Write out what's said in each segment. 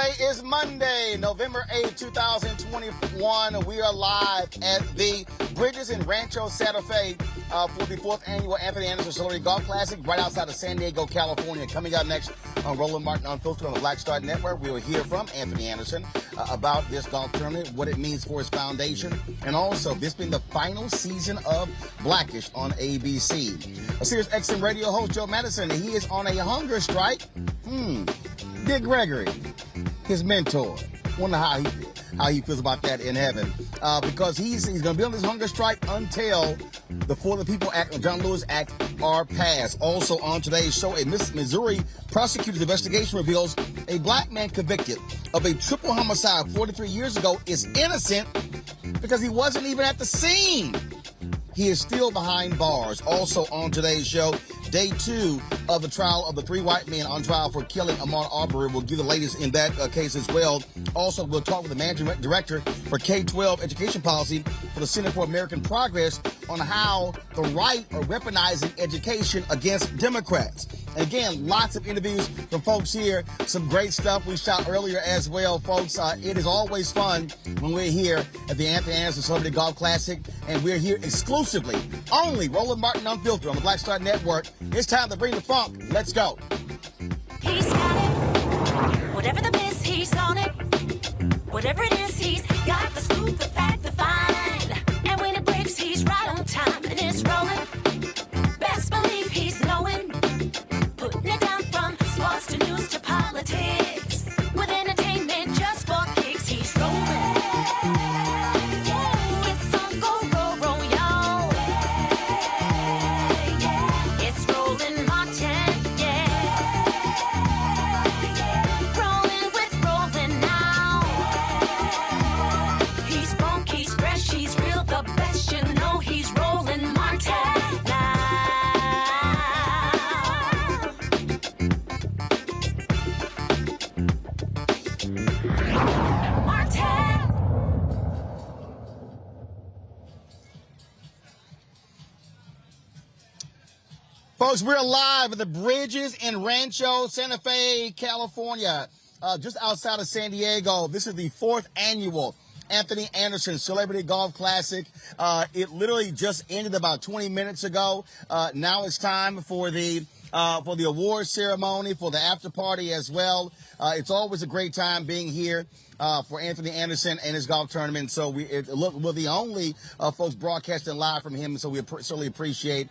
Today is Monday, November 8th, 2021. We are live at the Bridges in Rancho Santa Fe for the 4th annual Anthony Anderson Celebrity Golf Classic right outside of San Diego, California. Coming up next on Roland Martin Unfiltered on the Black Star Network, we will hear from Anthony Anderson about this golf tournament, what it means for his foundation, and also this being the final season of Blackish on ABC. A Sirius XM radio host, Joe Madison, and he is on a hunger strike. Dick Gregory, his mentor. Wonder how he feels about that in heaven, because he's going to be on this hunger strike until the For the People Act and John Lewis Act are passed. Also on today's show, a Missouri prosecutor's investigation reveals a black man convicted of a triple homicide 43 years ago is innocent because he wasn't even at the scene. He is still behind bars. Also on today's show, day 2 of the trial of the 3 white men on trial for killing Ahmaud Arbery. We'll give the latest in that case as well. Also, we'll talk with the managing director for K-12 education policy for the Center for American Progress on how the right are weaponizing education against Democrats. And again, lots of interviews from folks here. Some great stuff we shot earlier as well, folks. It is always fun when we're here at the Anthony Anderson Celebrity Golf Classic, and we're here exclusively, only Roland Martin Unfiltered on the Black Star Network. It's time to bring the funk. Let's go. He's got it. Whatever the biz, he's on it. Whatever it is, he's got the scoop, the fact, the find. And when it breaks, he's right on time and it's rolling. Best believe he's knowing. Putting it down from sports to news to politics. With entertainment just for kicks, he's rolling. It's on go, roll, roll, y'all. It's Roland Martin, yeah. Rolling with Roland now. He's funk, he's fresh, he's real, the best, you know he's Roland Martin now. Folks, we're live at the Bridges in Rancho Santa Fe, California, just outside of San Diego. This is the 4th annual Anthony Anderson Celebrity Golf Classic. It literally just ended about 20 minutes ago. Now it's time for the award ceremony, for the after party as well. It's always a great time being here for Anthony Anderson and his golf tournament. So we're the only folks broadcasting live from him. So we certainly appreciate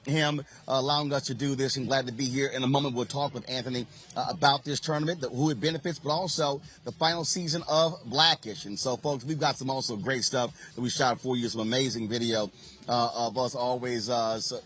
him allowing us to do this, and glad to be here. In a moment, we'll talk with Anthony about this tournament, who it benefits, but also the final season of Blackish. And so, folks, we've got some also great stuff that we shot for you, some amazing video of us always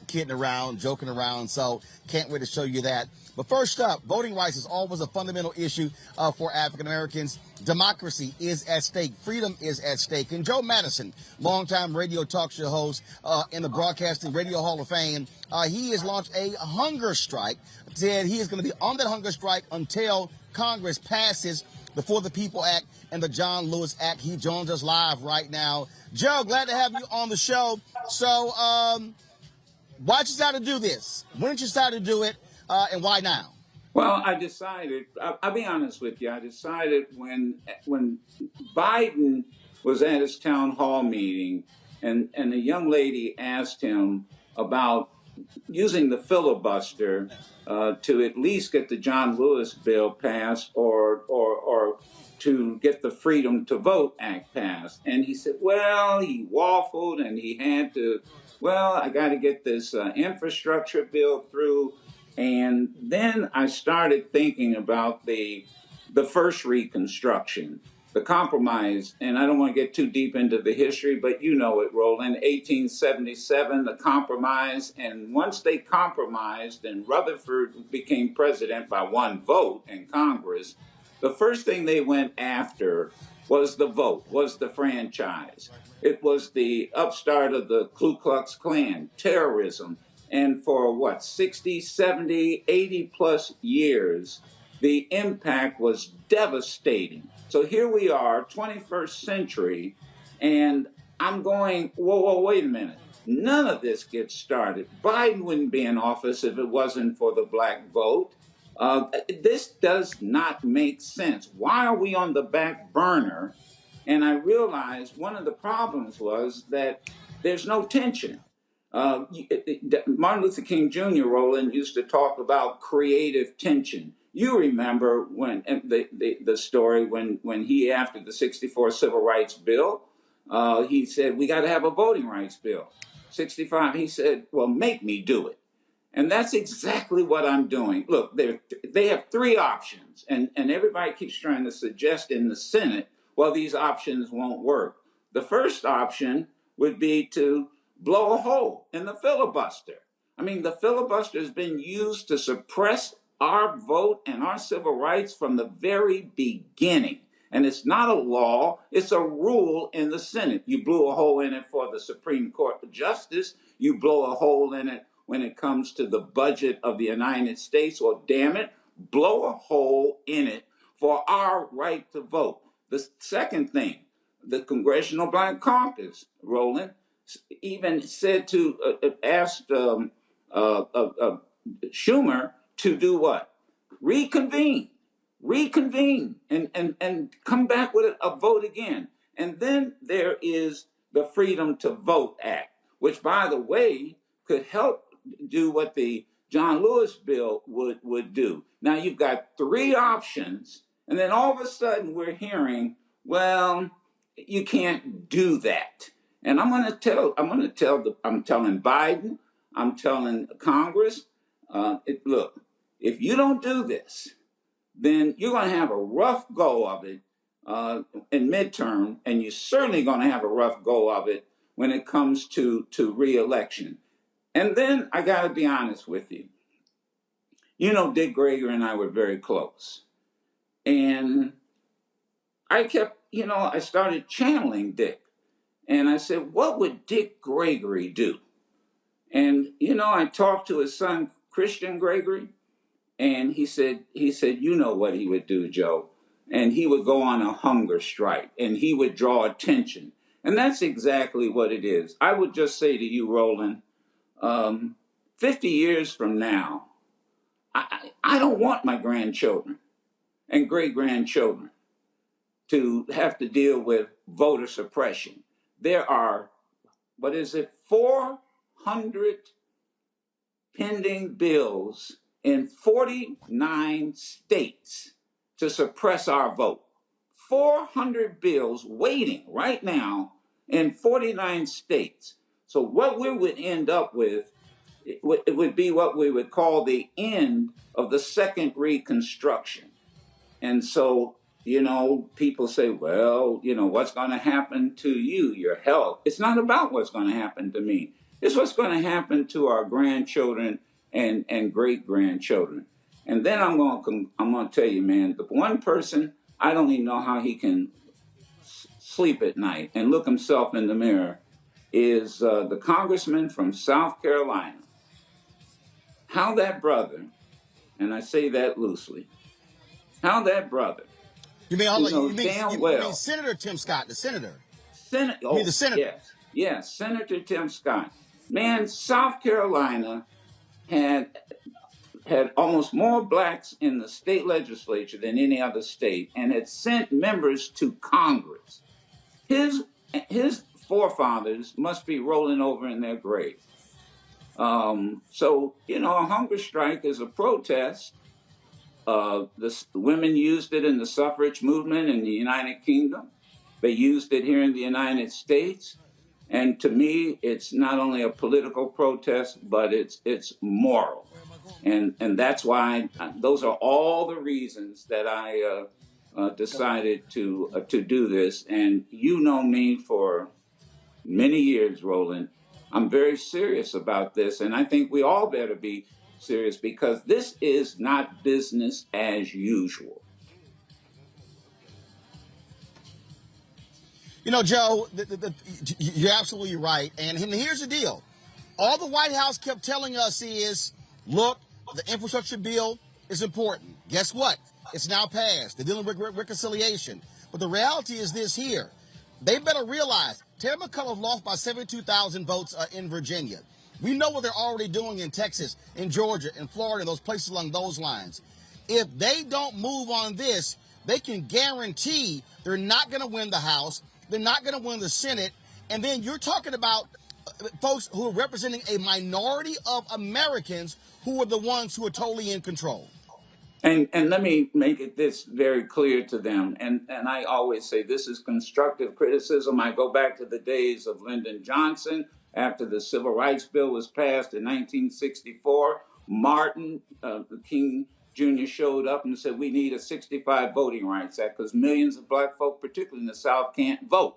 kidding around, joking around. So can't wait to show you that. But first up, voting rights is always a fundamental issue for African Americans. Democracy is at stake. Freedom is at stake. And Joe Madison, longtime radio talk show host in the Broadcasting Radio Hall of Fame, he has launched a hunger strike. Said he is going to be on that hunger strike until Congress passes the For the People Act and the John Lewis Act. He joins us live right now. Joe, glad to have you on the show. So, why'd you decide to do this? When did you decide to do it, and why now? Well, I decided, I'll be honest with you, I decided when Biden was at his town hall meeting and a young lady asked him about using the filibuster to at least get the John Lewis bill passed or to get the Freedom to Vote Act passed. And he said, well, he waffled and he had to, well, I got to get this infrastructure bill through. And then I started thinking about the first Reconstruction, the compromise, and I don't want to get too deep into the history, but you know it, Roland, 1877, the compromise, and once they compromised and Rutherford became president by one vote in Congress, the first thing they went after was the vote, was the franchise. It was the upstart of the Ku Klux Klan, terrorism. And for 60, 70, 80 plus years, the impact was devastating. So here we are, 21st century, and I'm going, whoa, wait a minute. None of this gets started. Biden wouldn't be in office if it wasn't for the black vote. This does not make sense. Why are we on the back burner? And I realized one of the problems was that there's no tension. Martin Luther King Jr. Roland used to talk about creative tension. You remember when the story when he, after the '64 Civil Rights Bill, he said we got to have a voting rights bill. '65, he said, well, make me do it. And that's exactly what I'm doing. Look, they have three options, and everybody keeps trying to suggest in the Senate, well, these options won't work. The first option would be to blow a hole in the filibuster. I mean, the filibuster has been used to suppress our vote and our civil rights from the very beginning. And it's not a law, it's a rule in the Senate. You blew a hole in it for the Supreme Court Justice, you blow a hole in it when it comes to the budget of the United States, or damn it, blow a hole in it for our right to vote. The second thing, the Congressional Black Caucus, Roland, even said asked Schumer to do what? Reconvene, and come back with a vote again. And then there is the Freedom to Vote Act, which, by the way, could help do what the John Lewis bill would do. Now you've got three options, and then all of a sudden we're hearing, well, you can't do that. And I'm telling Biden, I'm telling Congress, look, if you don't do this, then you're going to have a rough go of it in midterm, and you're certainly going to have a rough go of it when it comes to re-election. And then I got to be honest with you. You know, Dick Gregory and I were very close. And I started channeling Dick. And I said, what would Dick Gregory do? And, I talked to his son, Christian Gregory, and he said, you know what he would do, Joe. And he would go on a hunger strike, and he would draw attention. And that's exactly what it is. I would just say to you, Roland, 50 years from now, I don't want my grandchildren and great-grandchildren to have to deal with voter suppression. There are, 400 pending bills in 49 states to suppress our vote. 400 bills waiting right now in 49 states. So what we would end up with, it would be what we would call the end of the second Reconstruction. And so, people say, well, what's going to happen to you, your health? It's not about what's going to happen to me. It's what's going to happen to our grandchildren and great-grandchildren. And then I'm going to tell you, man, the one person, I don't even know how he can sleep at night and look himself in the mirror, is the congressman from South Carolina. How that brother, and I say that loosely, how that brother, you mean Senator Tim Scott, the senator? The senator. Yes, Senator Tim Scott. Man, South Carolina had almost more blacks in the state legislature than any other state, and had sent members to Congress. His forefathers must be rolling over in their grave. So, a hunger strike is a protest. The women used it in the suffrage movement in the United Kingdom. They used it here in the United States. And to me, it's not only a political protest, but it's moral. And that's why those are all the reasons that I decided to do this. And you know me for many years, Roland. I'm very serious about this, and I think we all better be serious, because this is not business as usual. Joe, you're absolutely right. And here's the deal. All the White House kept telling us is, look, the infrastructure bill is important. Guess what? It's now passed. They're dealing with reconciliation. But the reality is this here. They better realize Terry McAuliffe lost by 72,000 votes in Virginia. We know what they're already doing in Texas, in Georgia, in Florida, those places along those lines. if they don't move on this, they can guarantee they're not going to win the House. They're not going to win the Senate. And then you're talking about folks who are representing a minority of Americans who are the ones who are totally in control. And let me make it this very clear to them. And I always say this is constructive criticism. I go back to the days of Lyndon Johnson after the Civil Rights Bill was passed in 1964. Martin King Jr. showed up and said, we need a 65 Voting Rights Act because millions of black folk, particularly in the South, can't vote.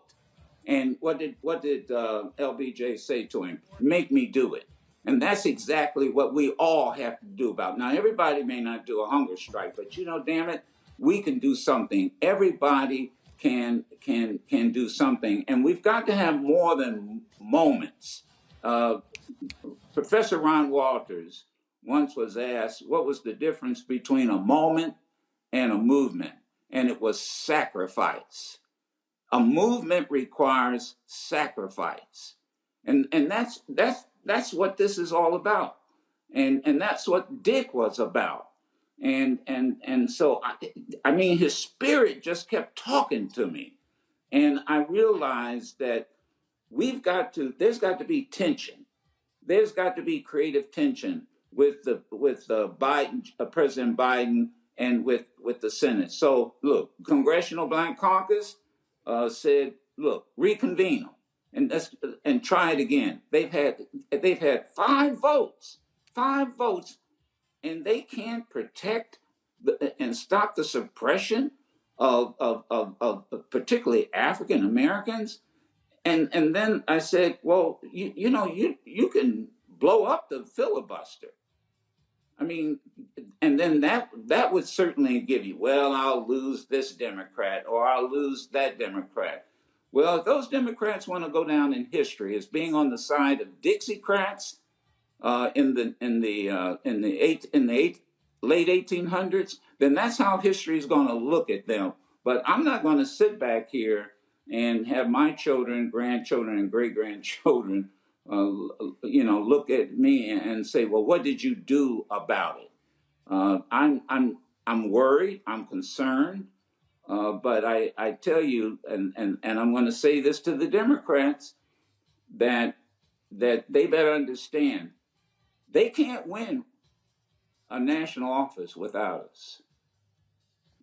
And what did LBJ say to him? Make me do it. And that's exactly what we all have to do about. Now, everybody may not do a hunger strike, but damn it, we can do something. Everybody can do something, and we've got to have more than moments. Professor Ron Walters once was asked what was the difference between a moment and a movement, and it was sacrifice. A movement requires sacrifice, and that's what this is all about, and that's what Dick was about, and so I mean his spirit just kept talking to me, and I realized that there's got to be tension, there's got to be creative tension with Biden, President Biden, and with the Senate. So look, Congressional Black Caucus said, look, reconvene them. And try it again. They've had 5 votes, and they can't protect and stop the suppression of particularly African Americans. And then I said, well, you can blow up the filibuster. I mean, and then that would certainly give you, well, I'll lose this Democrat or I'll lose that Democrat. Well, if those Democrats want to go down in history as being on the side of Dixiecrats in the late 1800s, then that's how history is going to look at them. But I'm not going to sit back here and have my children, grandchildren, and great-grandchildren, look at me and say, "Well, what did you do about it?" I'm worried. I'm concerned. But I tell you, and I'm going to say this to the Democrats, that they better understand, they can't win a national office without us.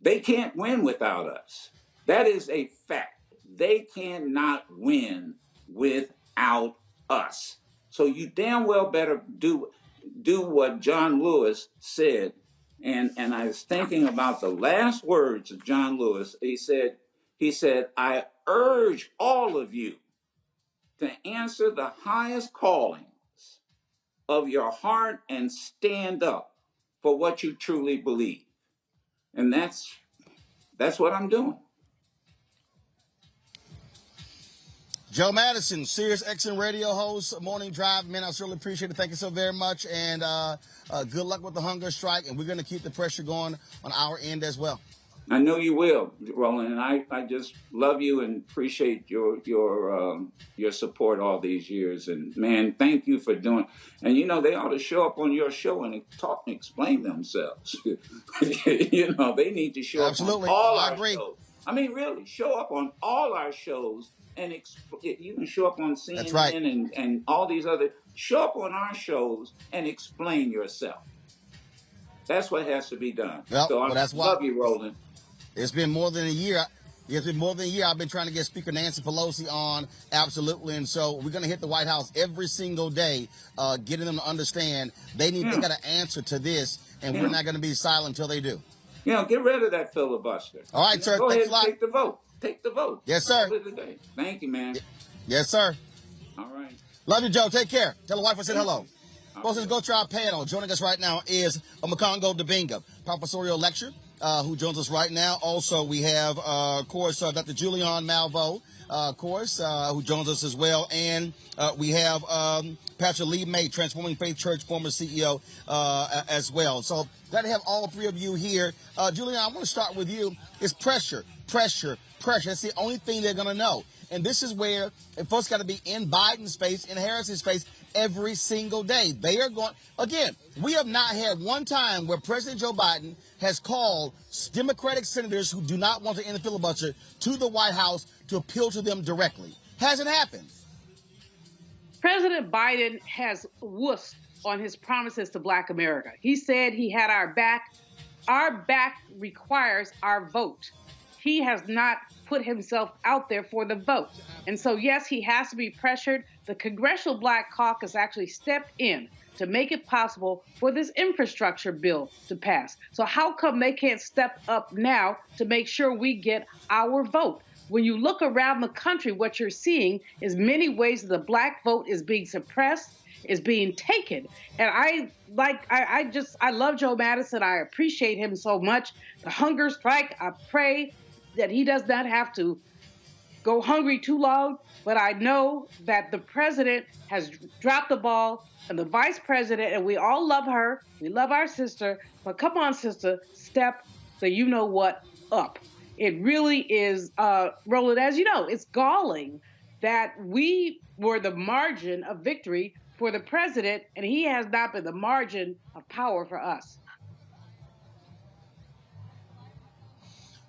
They can't win without us. That is a fact. They cannot win without us. So you damn well better do what John Lewis said. And I was thinking about the last words of John Lewis. He said, I urge all of you to answer the highest callings of your heart and stand up for what you truly believe. And that's what I'm doing. Joe Madison, Sirius XM radio host, Morning Drive. Man, I certainly appreciate it. Thank you so very much. And good luck with the hunger strike. And we're going to keep the pressure going on our end as well. I know you will, Roland. And I just love you and appreciate your support all these years. And, man, thank you for doing. And, they ought to show up on your show and talk and explain themselves. They need to show up on all our shows. I mean, really, show up on all our shows. And you can show up on CNN. That's right. and all these other. Show up on our shows and explain yourself. That's what has to be done. Well, so I love you, Roland. It's been more than a year. I've been trying to get Speaker Nancy Pelosi on, absolutely. And so we're going to hit the White House every single day, getting them to understand they got to answer to this, and we're not going to be silent until they do. Get rid of that filibuster. All right, sir. Go ahead and take the vote. Take the vote. Yes, sir. Thank you, man. Yes, sir. All right. Love you, Joe. Take care. Tell the wife I said hello. Folks, let's go to our panel. Joining us right now is Makongo Dibinga, professorial lecturer, who joins us right now. Also, we have, of course, Dr. Julian Malveaux, who joins us as well. And we have Pastor Lee May, Transforming Faith Church, former CEO, as well. So glad to have all 3 of you here. Julian, I want to start with you. It's pressure. That's the only thing they're going to know. And this is where folks got to be in Biden's face, in Harris's face, every single day. They are going, again, we have not had one time where President Joe Biden has called Democratic senators who do not want to end the filibuster to the White House to appeal to them directly. Hasn't happened. President Biden has wussed on his promises to Black America. He said he had our back. Our back requires our vote. He has not put himself out there for the vote. And so, yes, he has to be pressured. The Congressional Black Caucus actually stepped in to make it possible for this infrastructure bill to pass. So how come they can't step up now to make sure we get our vote? When you look around the country, what you're seeing is many ways that the Black vote is being suppressed, is being taken. And I love Joe Madison. I appreciate him so much. The hunger strike, I pray that he does not have to go hungry too long. But I know that the president has dropped the ball, and the vice president, and we all love her. We love our sister. But come on, sister, step the you-know-what up. It really is, Roland, as you know, it's galling that we were the margin of victory for the president, and he has not been the margin of power for us.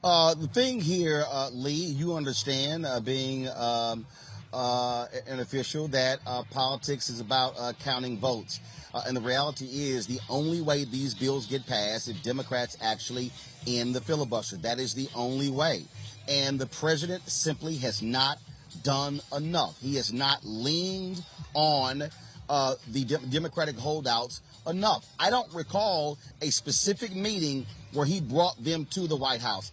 The thing here, Lee, you understand, being an official, that politics is about counting votes. And the reality is the only way these bills get passed if Democrats actually end the filibuster. That is the only way. And the president simply has not done enough. He has not leaned on the Democratic holdouts enough. I don't recall a specific meeting where he brought them to the White House.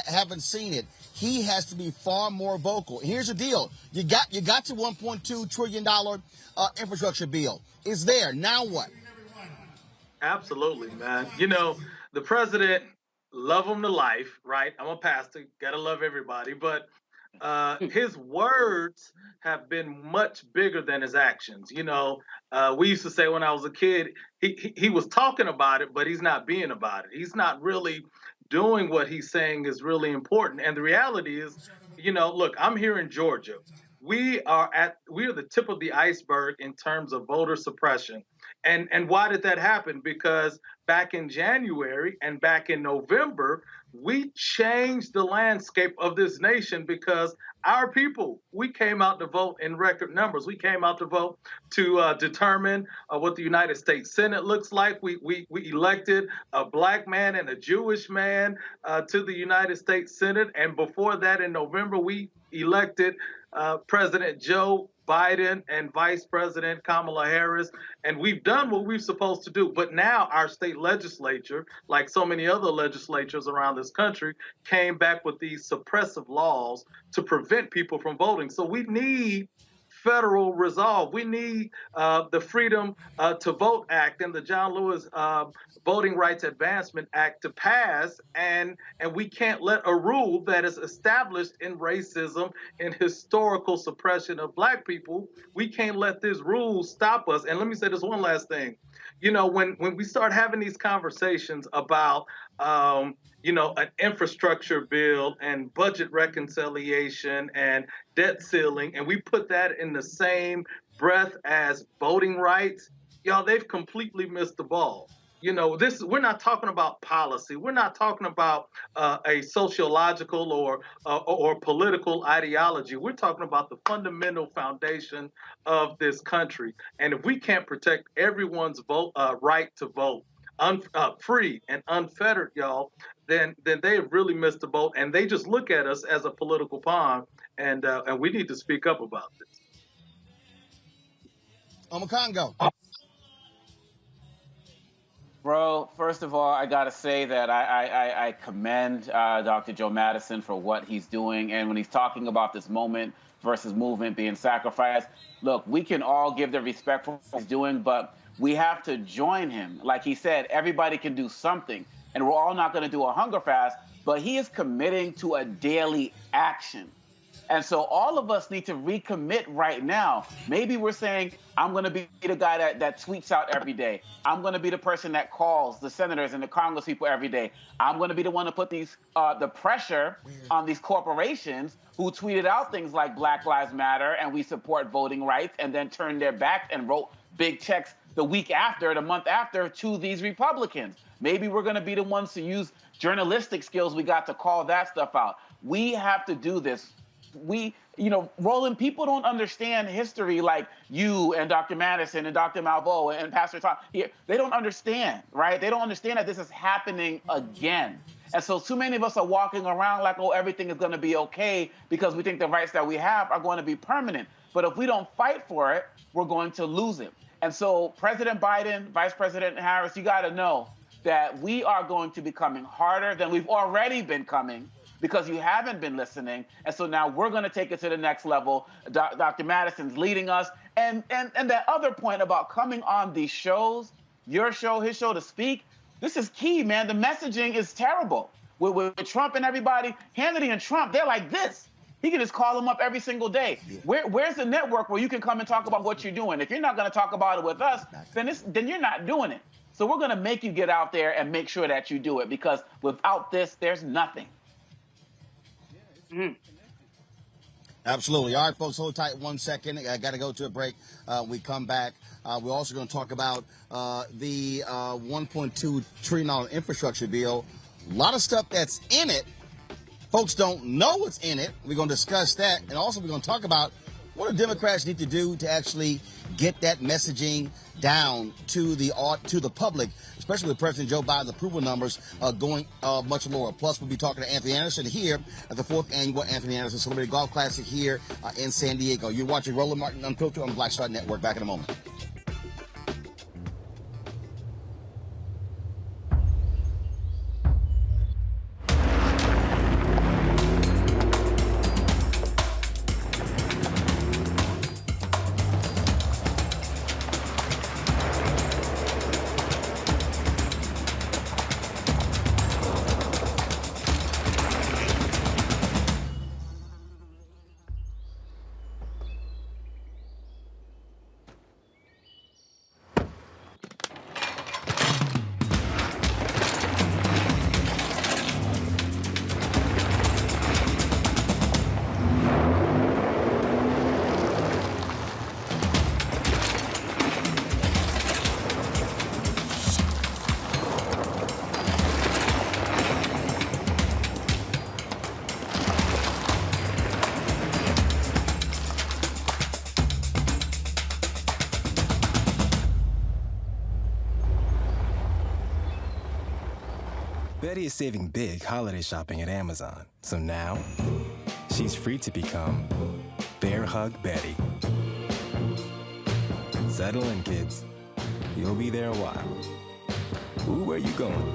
Haven't seen it. He has to be far more vocal. Here's the deal. You got your $1.2 trillion infrastructure bill. It's there. Now what? Absolutely, man. You know, the president, love him to life, right? I'm a pastor, gotta love everybody, but his words have been much bigger than his actions. You know, we used to say when I was a kid, he was talking about it, but he's not being about it. He's not really doing what he's saying is really important. And the reality is, you know, look, I'm here in Georgia. We are the tip of the iceberg in terms of voter suppression. And why did that happen? Because back in January and back in November, we changed the landscape of this nation because our people, we came out to vote in record numbers. We came out to vote to determine what the United States Senate looks like. We elected a Black man and a Jewish man to the United States Senate. And before that, in November, we elected President Joe Biden and Vice President Kamala Harris, and we've done what we're supposed to do. But now our state legislature, like so many other legislatures around this country, came back with these suppressive laws to prevent people from voting. So we need federal resolve. We need the Freedom to Vote Act and the John Lewis Voting Rights Advancement Act to pass, and we can't let a rule that is established in racism and historical suppression of Black people, we can't let this rule stop us. And let me say this one last thing. You know, when we start having these conversations about you know, an infrastructure bill and budget reconciliation and debt ceiling, and we put that in the same breath as voting rights, y'all, they've completely missed the ball. You know, we're not talking about policy. We're not talking about a sociological or political ideology. We're talking about the fundamental foundation of this country. And if we can't protect everyone's right to vote, free and unfettered, y'all, then they have really missed the boat, and they just look at us as a political pawn, and we need to speak up about this. Congo. Bro, first of all, I gotta say that I commend Dr. Joe Madison for what he's doing, and when he's talking about this moment versus movement being sacrificed, look, we can all give the respect for what he's doing, but we have to join him. Like he said, everybody can do something, and we're all not gonna do a hunger fast, but he is committing to a daily action. And so all of us need to recommit right now. Maybe we're saying, I'm going to be the guy that tweets out every day. I'm going to be the person that calls the senators and the Congress people every day. I'm going to be the one to put these the pressure on these corporations who tweeted out things like Black Lives Matter and we support voting rights, and then turned their backs and wrote big checks the week after, the month after, to these Republicans. Maybe we're going to be the ones to use journalistic skills we got to call that stuff out. We have to do this. Roland, people don't understand history like you and Dr. Madison and Dr. Malveaux and Pastor Tom here. They don't understand, right? They don't understand that this is happening again. And so too many of us are walking around like, oh, everything is going to be okay because we think the rights that we have are going to be permanent. But if we don't fight for it, we're going to lose it. And so President Biden, Vice President Harris, you got to know that we are going to be coming harder than we've already been coming, because you haven't been listening. And so now we're going to take it to the next level. Dr. Madison's leading us. And that other point about coming on these shows, your show, his show, to speak, this is key, man. The messaging is terrible. With Trump and everybody, Hannity and Trump, they're like this. He can just call them up every single day. Yeah. Where's the network where you can come and talk about what you're doing? If you're not going to talk about it with us, then you're not doing it. So we're going to make you get out there and make sure that you do it, because without this, there's nothing. Mm. Absolutely. All right, folks, hold tight 1 second. I got to go to a break. We come back. We're also going to talk about the $1.2 trillion infrastructure bill. A lot of stuff that's in it. Folks don't know what's in it. We're going to discuss that. And also we're going to talk about what do Democrats need to do to actually get that messaging down to the public, especially with President Joe Biden's approval numbers going much lower. Plus, we'll be talking to Anthony Anderson here at the 4th Annual Anthony Anderson Celebrity Golf Classic here in San Diego. You're watching Roland Martin Unfiltered on the Black Star Network. Back in a moment. Betty is saving big holiday shopping at Amazon. So now, she's free to become Bear Hug Betty. Settle in, kids. You'll be there a while. Ooh, where you going?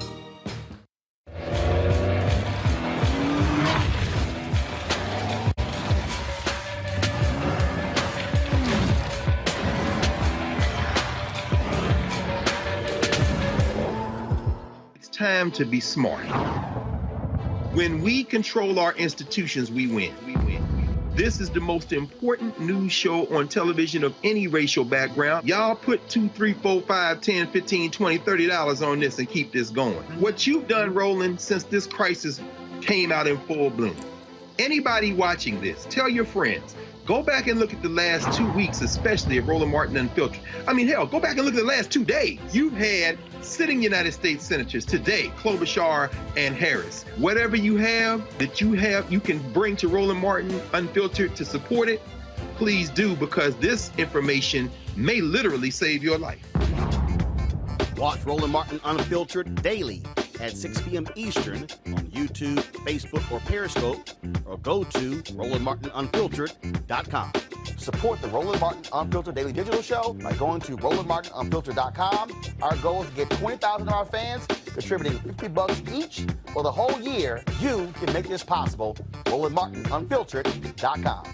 Time to be smart. When we control our institutions, we win. This is the most important news show on television of any racial background. Y'all put $2, $3, $4, $5, $10, $15, $20, $30 on this and keep this going. What you've done, Roland, since this crisis came out in full bloom. Anybody watching this, tell your friends. Go back and look at the last 2 weeks, especially of Roland Martin Unfiltered. I mean, hell, go back and look at the last 2 days. You've had sitting United States senators today, Klobuchar and Harris. Whatever you have that you can bring to Roland Martin Unfiltered to support it, please do, because this information may literally save your life. Watch Roland Martin Unfiltered daily at 6 p.m. Eastern on YouTube, Facebook, or Periscope, or go to RolandMartinUnfiltered.com. Support the Roland Martin Unfiltered Daily Digital Show by going to RolandMartinUnfiltered.com. Our goal is to get 20,000 of our fans contributing $50 each for the whole year. You can make this possible. RolandMartinUnfiltered.com.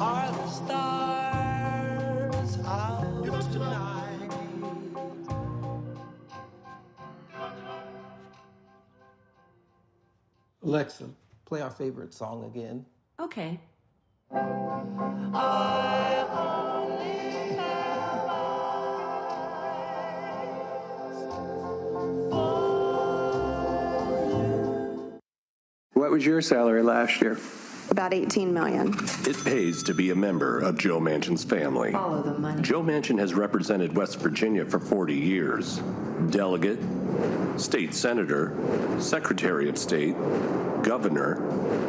Are the stars out tonight? Alexa, play our favorite song again. Okay. What was your salary last year? About $18 million. It pays to be a member of Joe Manchin's family. Follow the money. Joe Manchin has represented West Virginia for 40 years. Delegate, state senator, secretary of state, governor,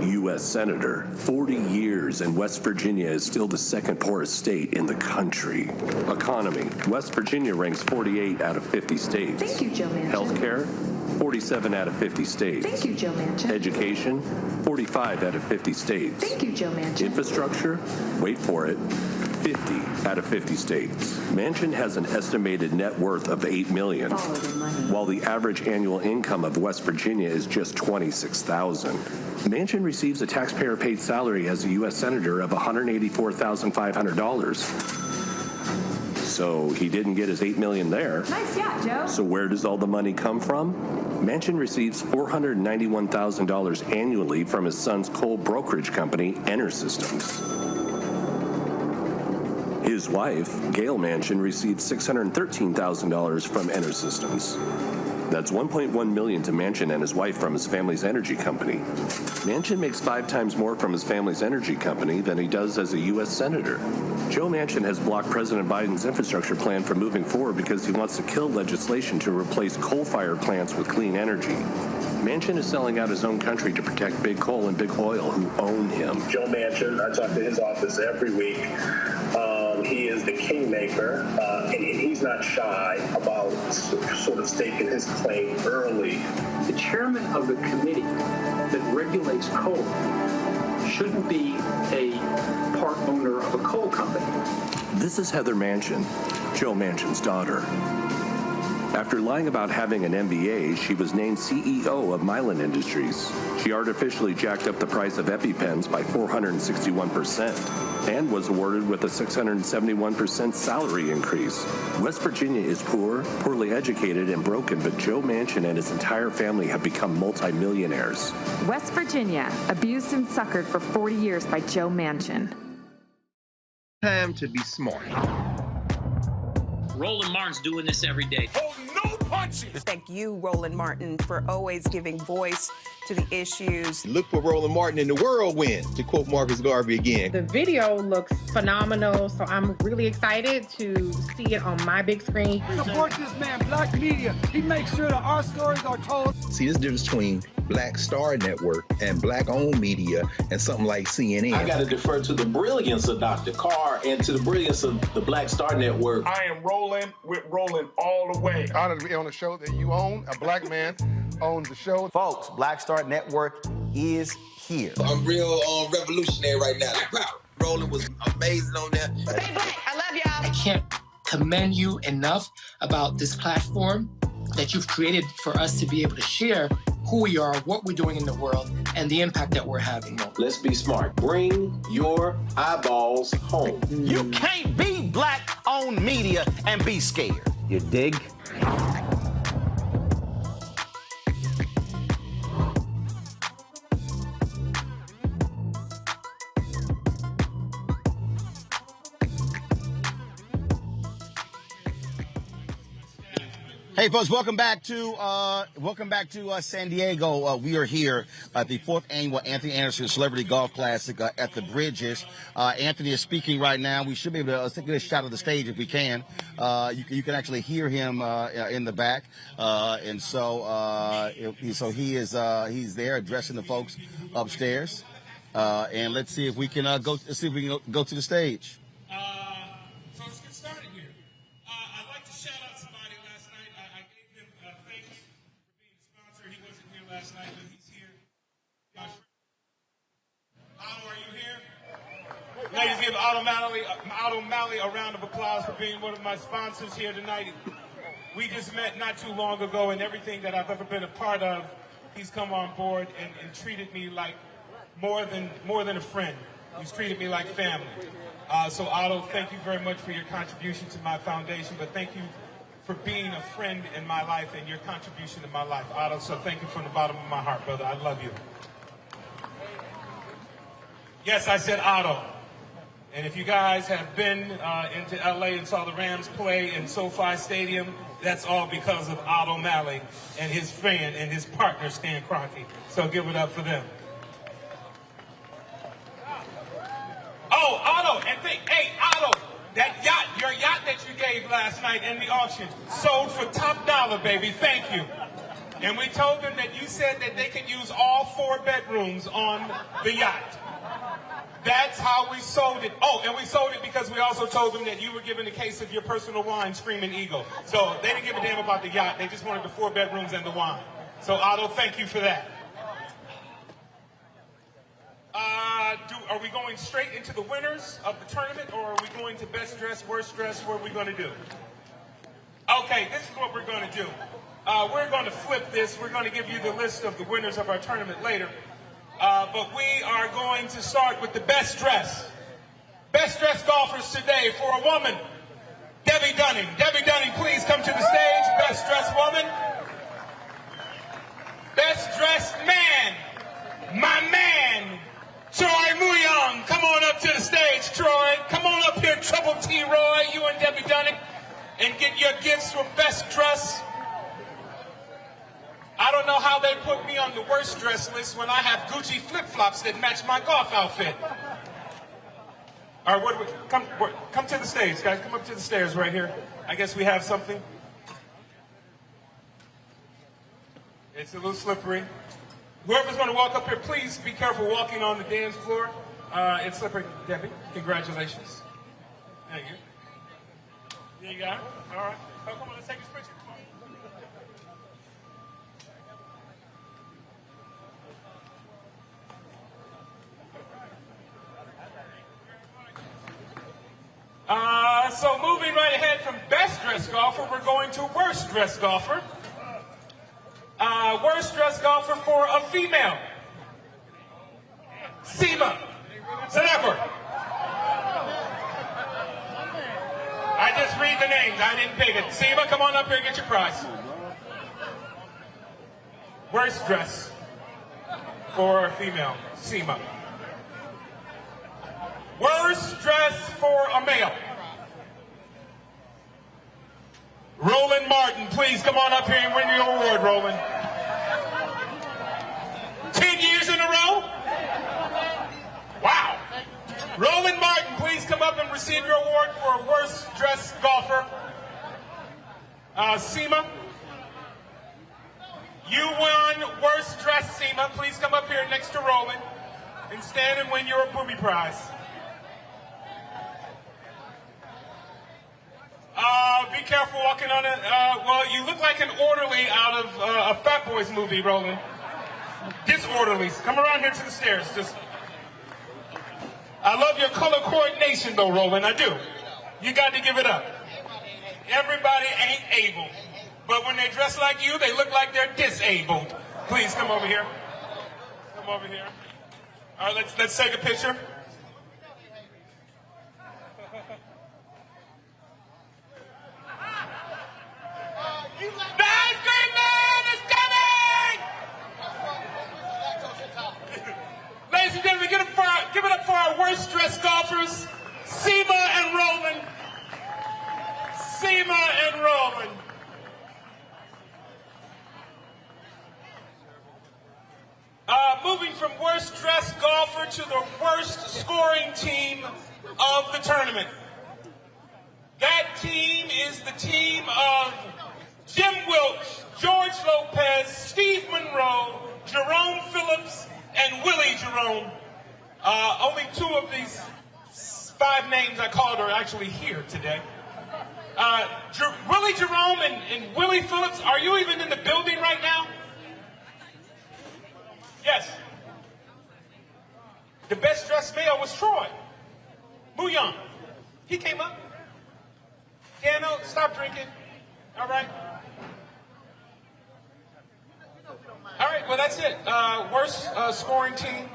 U.S. senator. 40 years, and West Virginia is still the second poorest state in the country. Economy. West Virginia ranks 48 out of 50 states. Thank you, Joe Manchin. Healthcare. 47 out of 50 states. Thank you, Joe Manchin. Education, 45 out of 50 states. Thank you, Joe Manchin. Infrastructure, wait for it, 50 out of 50 states. Manchin has an estimated net worth of $8 million, Follow the money. while the average annual income of West Virginia is just $26,000. Manchin receives a taxpayer-paid salary as a U.S. Senator of $184,500. So he didn't get his $8 million there. Nice, yeah, Joe. So where does all the money come from? Manchin receives $491,000 annually from his son's coal brokerage company, EnerSystems. His wife, Gail Manchin, received $613,000 from EnerSystems. That's $1.1 million to Manchin and his wife from his family's energy company. Manchin makes 5 times more from his family's energy company than he does as a U.S. Senator. Joe Manchin has blocked President Biden's infrastructure plan from moving forward because he wants to kill legislation to replace coal-fired plants with clean energy. Manchin is selling out his own country to protect big coal and big oil who own him. Joe Manchin, I talk to his office every week. He is the kingmaker, and he's not shy about sort of staking his claim early. The chairman of the committee that regulates coal shouldn't be a part owner of a coal company. This is Heather Manchin, Joe Manchin's daughter. After lying about having an MBA, she was named CEO of Mylan Industries. She artificially jacked up the price of EpiPens by 461% and was awarded with a 671% salary increase. West Virginia is poor, poorly educated, and broken, but Joe Manchin and his entire family have become multimillionaires. West Virginia, abused and suckered for 40 years by Joe Manchin. Time to be smart. Roland Martin's doing this every day. Oh, no punches! Thank you, Roland Martin, for always giving voice to the issues. Look for Roland Martin in the whirlwind, to quote Marcus Garvey again. The video looks phenomenal, so I'm really excited to see it on my big screen. Support this man, Black Media. He makes sure that our stories are told. See, there's a difference between Black Star Network and Black-owned media and something like CNN. I got to defer to the brilliance of Dr. Carr and to the brilliance of the Black Star Network. I am rolling with Roland all the way. Honored to be on a show that you own. A black man owns the show. Folks, Black Star Network is here. I'm real revolutionary right now. Roland was amazing on there. Stay black. I love y'all. I can't commend you enough about this platform that you've created for us to be able to share who we are, what we're doing in the world, and the impact that we're having. Let's be smart. Bring your eyeballs home. You can't be Black-owned media and be scared. You dig? Hey folks, welcome back to San Diego. We are here at the 4th annual Anthony Anderson Celebrity Golf Classic at the Bridges. Anthony is speaking right now. We should be able to get a shot of the stage if we can. You can actually hear him in the back, and so he's there addressing the folks upstairs. And let's see if we can go to the stage. So let's get started here. I'd like to shout out somebody last night. I gave him thanks for being a sponsor. He wasn't here last night, but he's here. Otto, are you here? Ladies, give Otto Malley a round of applause for being one of my sponsors here tonight. We just met not too long ago, and everything that I've ever been a part of, he's come on board and treated me like more than a friend. He's treated me like family. So Otto, thank you very much for your contribution to my foundation, but thank you for being a friend in my life and your contribution to my life, Otto. So thank you from the bottom of my heart, brother. I love you. Yes, I said Otto. And if you guys have been into LA and saw the Rams play in SoFi Stadium, that's all because of Otto Malley and his friend and his partner, Stan Kroenke. So give it up for them. Oh, Otto, and hey, Otto, that yacht, your yacht that you gave last night in the auction, sold for top dollar, baby. Thank you. And we told them that you said that they could use all 4 bedrooms on the yacht. That's how we sold it. Oh, and we sold it because we also told them that you were given a case of your personal wine, Screaming Eagle. So they didn't give a damn about the yacht. They just wanted the 4 bedrooms and the wine. So Otto, thank you for that. Are we going straight into the winners of the tournament, or are we going to best dress, worst dress? What are we going to do? Okay, this is what we're going to do. We're going to flip this. We're going to give you the list of the winners of our tournament later. But we are going to start with the best dress. Best dressed golfers today for a woman, Debbie Dunning. Debbie Dunning, please come to the stage. Best dressed woman. Best dressed man, my man, Troy Muyong. Come on up to the stage, Troy. Come on up here, Trouble T. Roy, you and Debbie Dunning, and get your gifts for best dress. I don't know how they put me on the worst dress list when I have Gucci flip-flops that match my golf outfit. All right, come to the stage, guys. Come up to the stairs right here. I guess we have something. It's a little slippery. Whoever's going to walk up here, please be careful walking on the dance floor. It's slippery. Debbie, congratulations. Thank you. There you go. All right. Oh, come on, let's take this picture. So moving right ahead from best dressed golfer, we're going to worst dressed golfer. Worst dressed golfer for a female, Seema Senapur. I just read the names, I didn't pick it. Seema, come on up here and get your prize. Worst dress for a female, Seema. Worst dress for a male, Roland Martin. Please come on up here and win your award, Roland. 10 years in a row? Wow. Roland Martin, please come up and receive your award for worst dressed golfer. Seema, you won worst dressed, Seema. Please come up here next to Roland and stand and win your booby prize. Be careful walking on it. Well, you look like an orderly out of a Fat Boys movie, Roland. Disorderlies. Come around here to the stairs. I love your color coordination, though, Roland. I do. You got to give it up. Everybody ain't able. But when they dress like you, they look like they're disabled. Please come over here. Come over here. All right, let's take a picture. The ice cream man is coming! Ladies and gentlemen, give it up for our worst dressed golfers, Seema and Roland. Seema and Roland. Moving from worst dressed golfer to the worst scoring team of the tournament. That team is the team of Jim Wilkes, George Lopez, Steve Monroe, Jerome Phillips, and Willie Jerome. Only 2 of these 5 names I called are actually here today. Willie Jerome and Willie Phillips, are you even in the building right now? Yes. The best dressed male was Troy Muyong. He came up. Dano, stop drinking. All right. All right, well, that's it. Worst scoring team.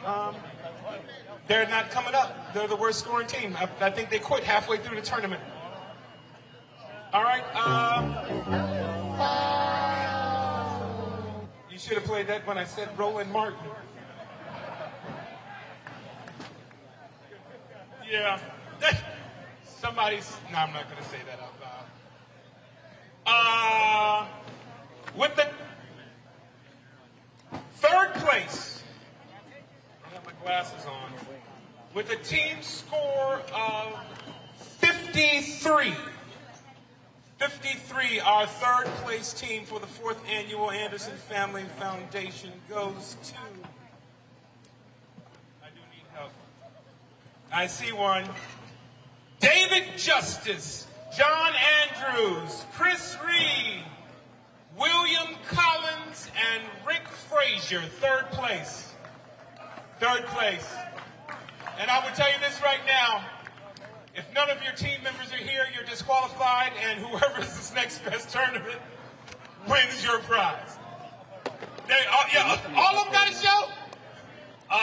They're not coming up. They're the worst scoring team. I think they quit halfway through the tournament. All right. You should have played that when I said Roland Martin. Yeah. Somebody's. No, I'm not going to say that out loud. With the third place, I have my glasses on. With a team score of 53. 53, our third place team for the 4th annual Anderson Family Foundation goes to. I do need help. I see one. David Justice, John Andrews, Chris Reed, William Collins, and Rick Frazier, third place. Third place. And I will tell you this right now. If none of your team members are here, you're disqualified, and whoever is this next best tournament wins your prize. All of them got a show?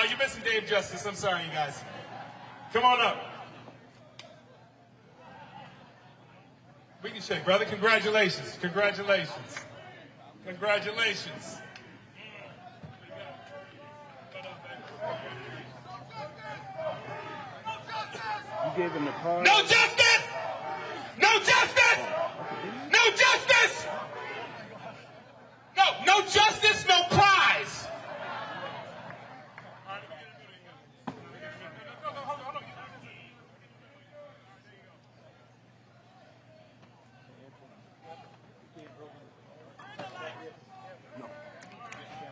You're missing Dave Justice. I'm sorry, you guys. Come on up. We can shake, brother. Congratulations. Congratulations. Congratulations. You gave him the card. No justice! No justice! No justice! No justice, no prize!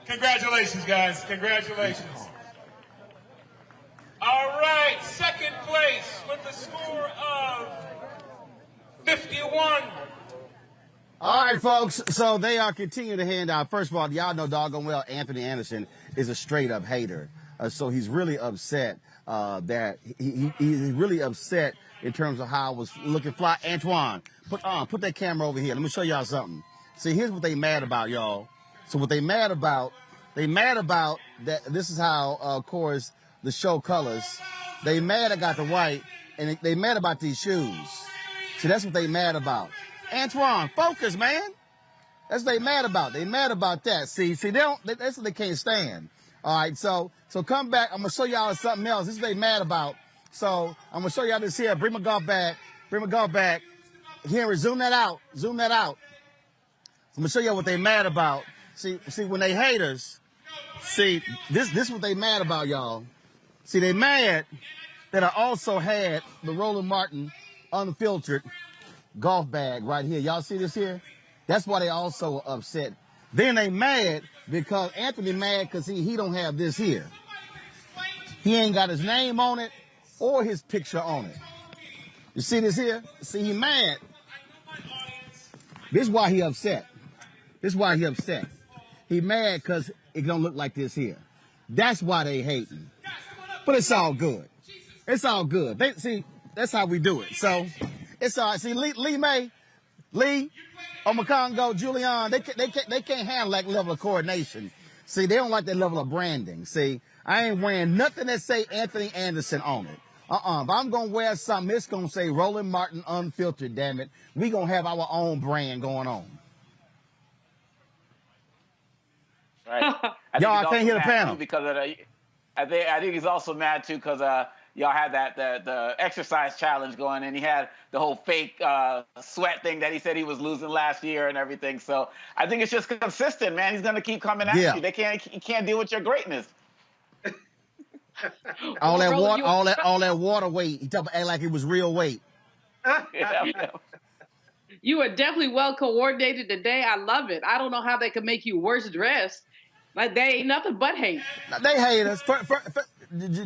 Congratulations, guys. Congratulations. All right, second place with a score of 51. All right, folks. So they are continuing to hand out. First of all, y'all know doggone well Anthony Anderson is a straight up hater. So he's really upset that he's really upset in terms of how I was looking fly. Antoine, put that camera over here. Let me show y'all something. See, here's what they mad about, y'all. So what they mad about that. This is how, of course, the show colors. They mad I got the white, and they mad about these shoes. See, that's what they mad about. Antoine, focus, man. That's what they mad about. They mad about that. See, that's what they can't stand. All right, so come back. I'm gonna show y'all something else. This is what they mad about. So I'm gonna show y'all this here. Bring my golf back. Here, zoom that out. I'm gonna show y'all what they mad about. See, when they haters, see, this is what they mad about, y'all. See, they mad that I also had the Roland Martin unfiltered golf bag right here. Y'all see this here? That's why they also upset. Then they mad because Anthony mad because he don't have this here. He ain't got his name on it or his picture on it. You see this here? See, he mad. This is why he upset. He mad because it don't look like this here. That's why they hating. But it's all good. That's how we do it. So it's all right. See, Lee, Omakongo, Julian, they can't handle that level of coordination. See, they don't like that level of branding. See, I ain't wearing nothing that say Anthony Anderson on it. But I'm going to wear something. It's going to say Roland Martin Unfiltered, damn it. We going to have our own brand going on. Right. Y'all, I can't hear the panel. Because of I think he's also mad, too, because y'all had the exercise challenge going, and he had the whole fake sweat thing that he said he was losing last year and everything. So I think it's just consistent, man. He's going to keep coming at you. He can't deal with your greatness. all that water weight. He talking act like it was real weight. You are definitely well coordinated today. I love it. I don't know how they could make you worse dressed. Like they ain't nothing but hate. They hate us.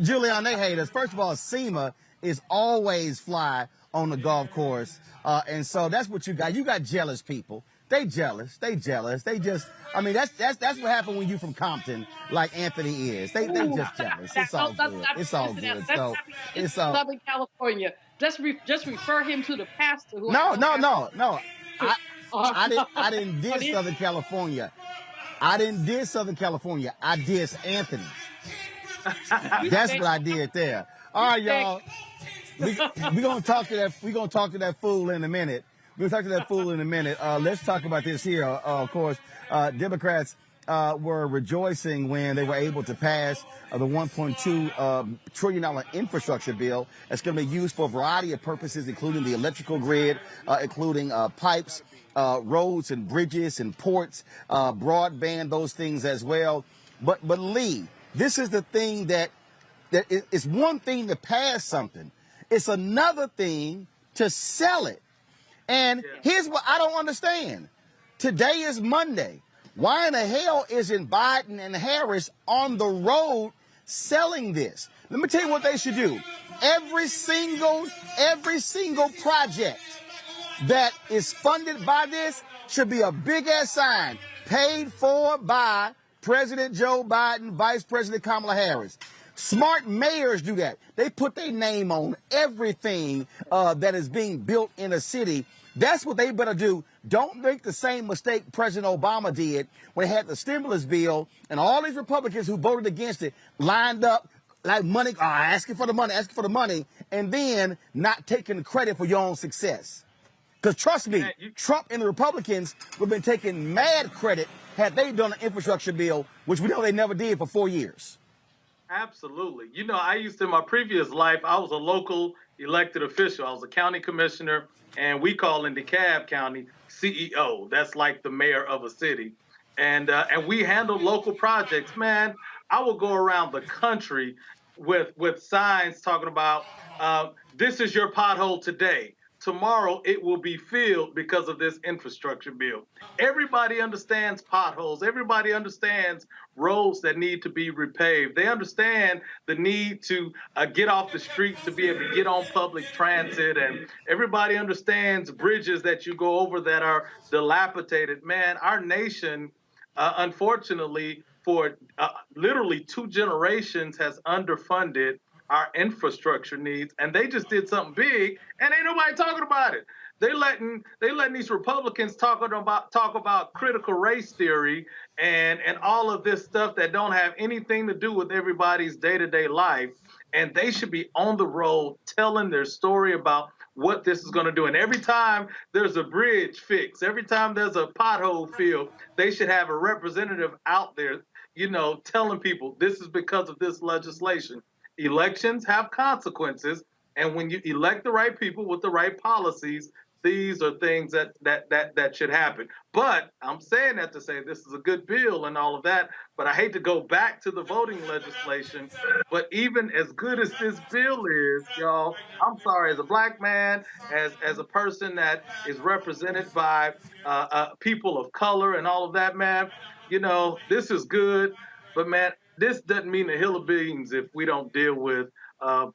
Julian, they hate us. First of all, SEMA is always fly on the golf course. And so that's what you got. You got jealous people. They jealous. They just, I mean, that's what happened when you from Compton, like Anthony is. They just jealous. It's all good. It's all good. So it's all Southern California. Just refer him to the pastor. No. I didn't diss Southern California. I did Anthony. That's what I did there. All right, y'all. We're gonna talk to that fool in a minute. Let's talk about this here. Of course, Democrats were rejoicing when they were able to pass the $1.2 trillion infrastructure bill that's going to be used for a variety of purposes, including the electrical grid, including pipes, roads and bridges and ports, broadband, those things as well. But Lee, this is the thing that it's one thing to pass something. It's another thing to sell it. And here's what I don't understand. Today is Monday. Why in the hell isn't Biden and Harris on the road selling this? Let me tell you what they should do. Every single project that is funded by this should be a big ass sign paid for by President Joe Biden, Vice President Kamala Harris. Smart mayors do that. They put their name on everything that is being built in a city. That's what they better do. Don't make the same mistake President Obama did when he had the stimulus bill and all these Republicans who voted against it lined up like money, asking for the money, and then not taking credit for your own success. Because trust me, Trump and the Republicans would have been taking mad credit had they done an infrastructure bill, which we know they never did for 4 years. Absolutely. You know, I used to, in my previous life, I was a local elected official. I was a county commissioner, and we call in DeKalb County CEO. That's like the mayor of a city. And we handled local projects. Man, I will go around the country with signs talking about, this is your pothole today. Tomorrow it will be filled because of this infrastructure bill. Everybody understands potholes. Everybody understands roads that need to be repaved. They understand the need to get off the street to be able to get on public transit. And everybody understands bridges that you go over that are dilapidated. Man, our nation, unfortunately, for literally 2 generations has underfunded our infrastructure needs, and they just did something big, and ain't nobody talking about it. They letting these Republicans talk about critical race theory and all of this stuff that don't have anything to do with everybody's day-to-day life, and they should be on the road telling their story about what this is going to do. And every time there's a bridge fix, every time there's a pothole filled, they should have a representative out there, you know, telling people this is because of this legislation. Elections have consequences, and when you elect the right people with the right policies, these are things that should happen. But I'm saying that to say this is a good bill and all of that, but I hate to go back to the voting legislation. But even as good as this bill is, y'all, I'm sorry, as a black man, as a person that is represented by people of color and all of that, man, you know, this is good, but man, this doesn't mean a hill of beans if we don't deal with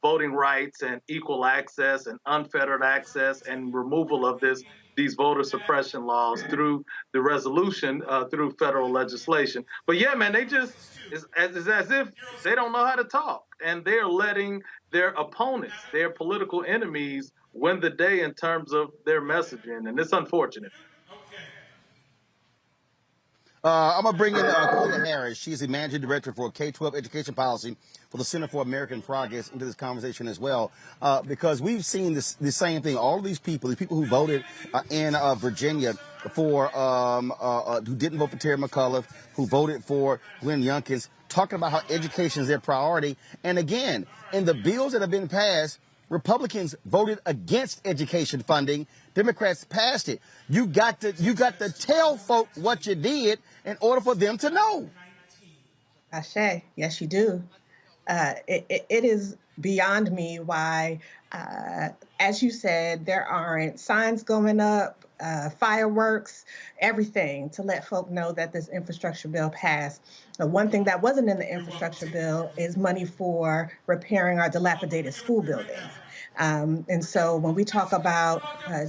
voting rights and equal access and unfettered access and removal of these voter suppression laws through the resolution through federal legislation. But yeah, man, they just it's as if they don't know how to talk, and they're letting their opponents, their political enemies, win the day in terms of their messaging, and it's unfortunate. I'm going to bring in Clea Harris. She's the managing director for K-12 education policy for the Center for American Progress into this conversation as well, because we've seen the same thing. All of these people who voted in Virginia for, who didn't vote for Terry McAuliffe, who voted for Glenn Youngkin, talking about how education is their priority. And again, in the bills that have been passed, Republicans voted against education funding. Democrats passed it. You got to tell folk what you did in order for them to know. Ashe, yes, you do. It is beyond me why, as you said, there aren't signs going up, fireworks, everything to let folk know that this infrastructure bill passed. One thing that wasn't in the infrastructure bill is money for repairing our dilapidated school buildings. And so when we talk about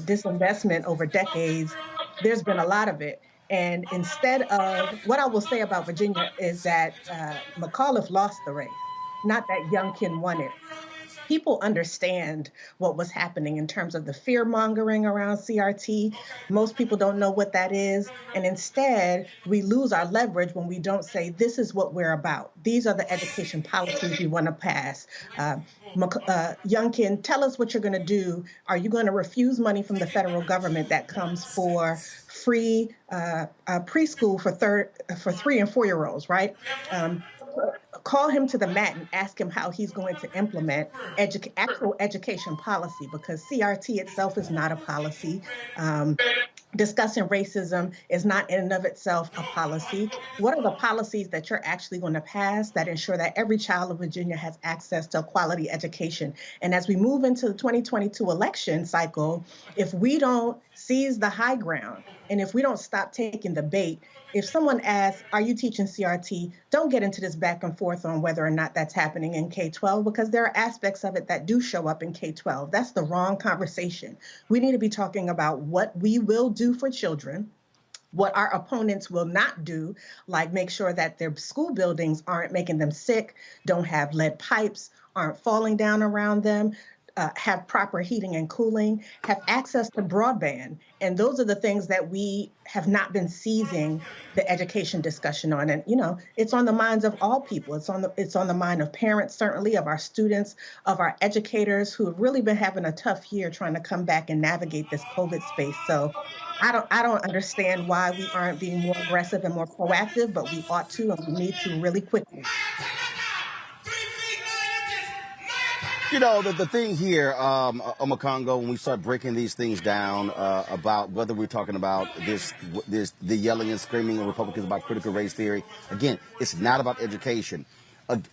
disinvestment over decades, there's been a lot of it. And instead of, what I will say about Virginia is that McAuliffe lost the race, not that Youngkin won it. people understand what was happening in terms of the fear mongering around CRT. Most people don't know what that is. And instead, we lose our leverage when we don't say, this is what we're about. These are the education policies we want to pass. Youngkin, tell us what you're going to do. Are you going to refuse money from the federal government that comes for free preschool for 3 and 4 year olds, right? Call him to the mat and ask him how he's going to implement actual education policy, because CRT itself is not a policy. Discussing racism is not in and of itself a policy. What are the policies that you're actually going to pass that ensure that every child of Virginia has access to a quality education? And as we move into the 2022 election cycle, if we don't seize the high ground and if we don't stop taking the bait, if someone asks, are you teaching CRT? Don't get into this back and forth on whether or not that's happening in K-12, because there are aspects of it that do show up in K-12. That's the wrong conversation. We need to be talking about what we will do for children, what our opponents will not do, like make sure that their school buildings aren't making them sick, don't have lead pipes, aren't falling down around them, have proper heating and cooling, have access to broadband. And those are the things that we have not been seizing the education discussion on. And, you know, it's on the minds of all people. It's on the mind of parents, certainly, of our students, of our educators who have really been having a tough year trying to come back and navigate this COVID space. So I don't understand why we aren't being more aggressive and more proactive, but we ought to, and we need to really quickly. You know, the thing here, Omakongo, when we start breaking these things down about whether we're talking about the yelling and screaming of Republicans about critical race theory, again, it's not about education.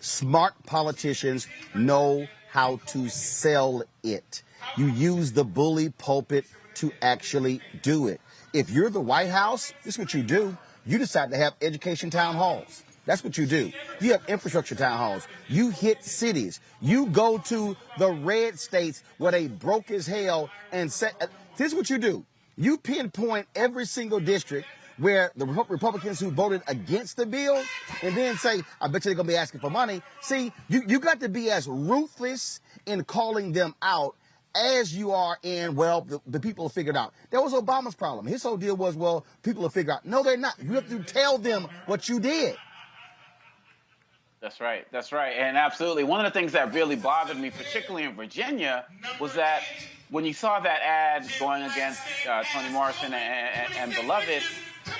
Smart politicians know how to sell it. You use the bully pulpit to actually do it. If you're the White House, this is what you do. You decide to have education town halls. That's what you do. You have infrastructure town halls. You hit cities. You go to the red states where they broke as hell and say, this is what you do. You pinpoint every single district where the Republicans who voted against the bill and then say, I bet you they're going to be asking for money. See, you got to be as ruthless in calling them out as you are in, well, the people have figured out. That was Obama's problem. His whole deal was, well, people have figured out. No, they're not. You have to tell them what you did. That's right. That's right. And absolutely. One of the things that really bothered me, particularly in Virginia, was that when you saw that ad going against Toni Morrison and Beloved,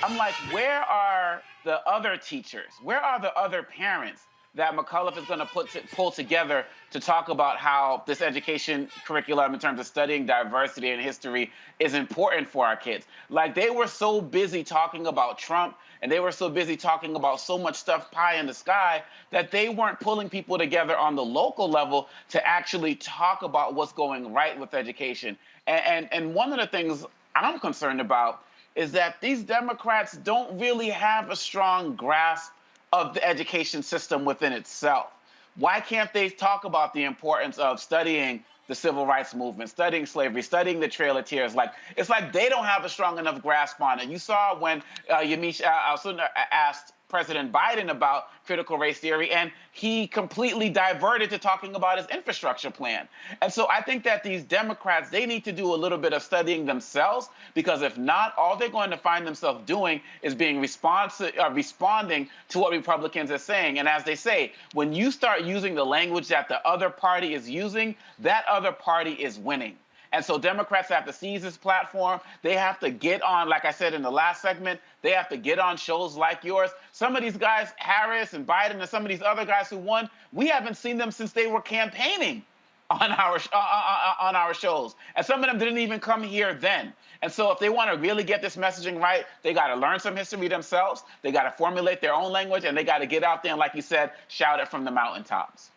I'm like, where are the other teachers? Where are the other parents that McAuliffe is going to pull together to talk about how this education curriculum in terms of studying diversity and history is important for our kids? Like, they were so busy talking about Trump and they were so busy talking about so much stuff pie in the sky that they weren't pulling people together on the local level to actually talk about what's going right with education. And one of the things I'm concerned about is that these Democrats don't really have a strong grasp of the education system within itself. Why can't they talk about the importance of studying the civil rights movement, studying slavery, studying the Trail of Tears? Like, it's like they don't have a strong enough grasp on it. You saw when Yamiche Alcindor asked President Biden about critical race theory, and he completely diverted to talking about his infrastructure plan. And so I think that these Democrats, they need to do a little bit of studying themselves, because if not, all they're going to find themselves doing is being responding to what Republicans are saying. And as they say, when you start using the language that the other party is using, that other party is winning. And so Democrats have to seize this platform. They have to get on, like I said in the last segment, they have to get on shows like yours. Some of these guys, Harris and Biden and some of these other guys who won, we haven't seen them since they were campaigning on our shows. And some of them didn't even come here then. And so if they want to really get this messaging right, they got to learn some history themselves. They got to formulate their own language, and they got to get out there and, like you said, shout it from the mountaintops.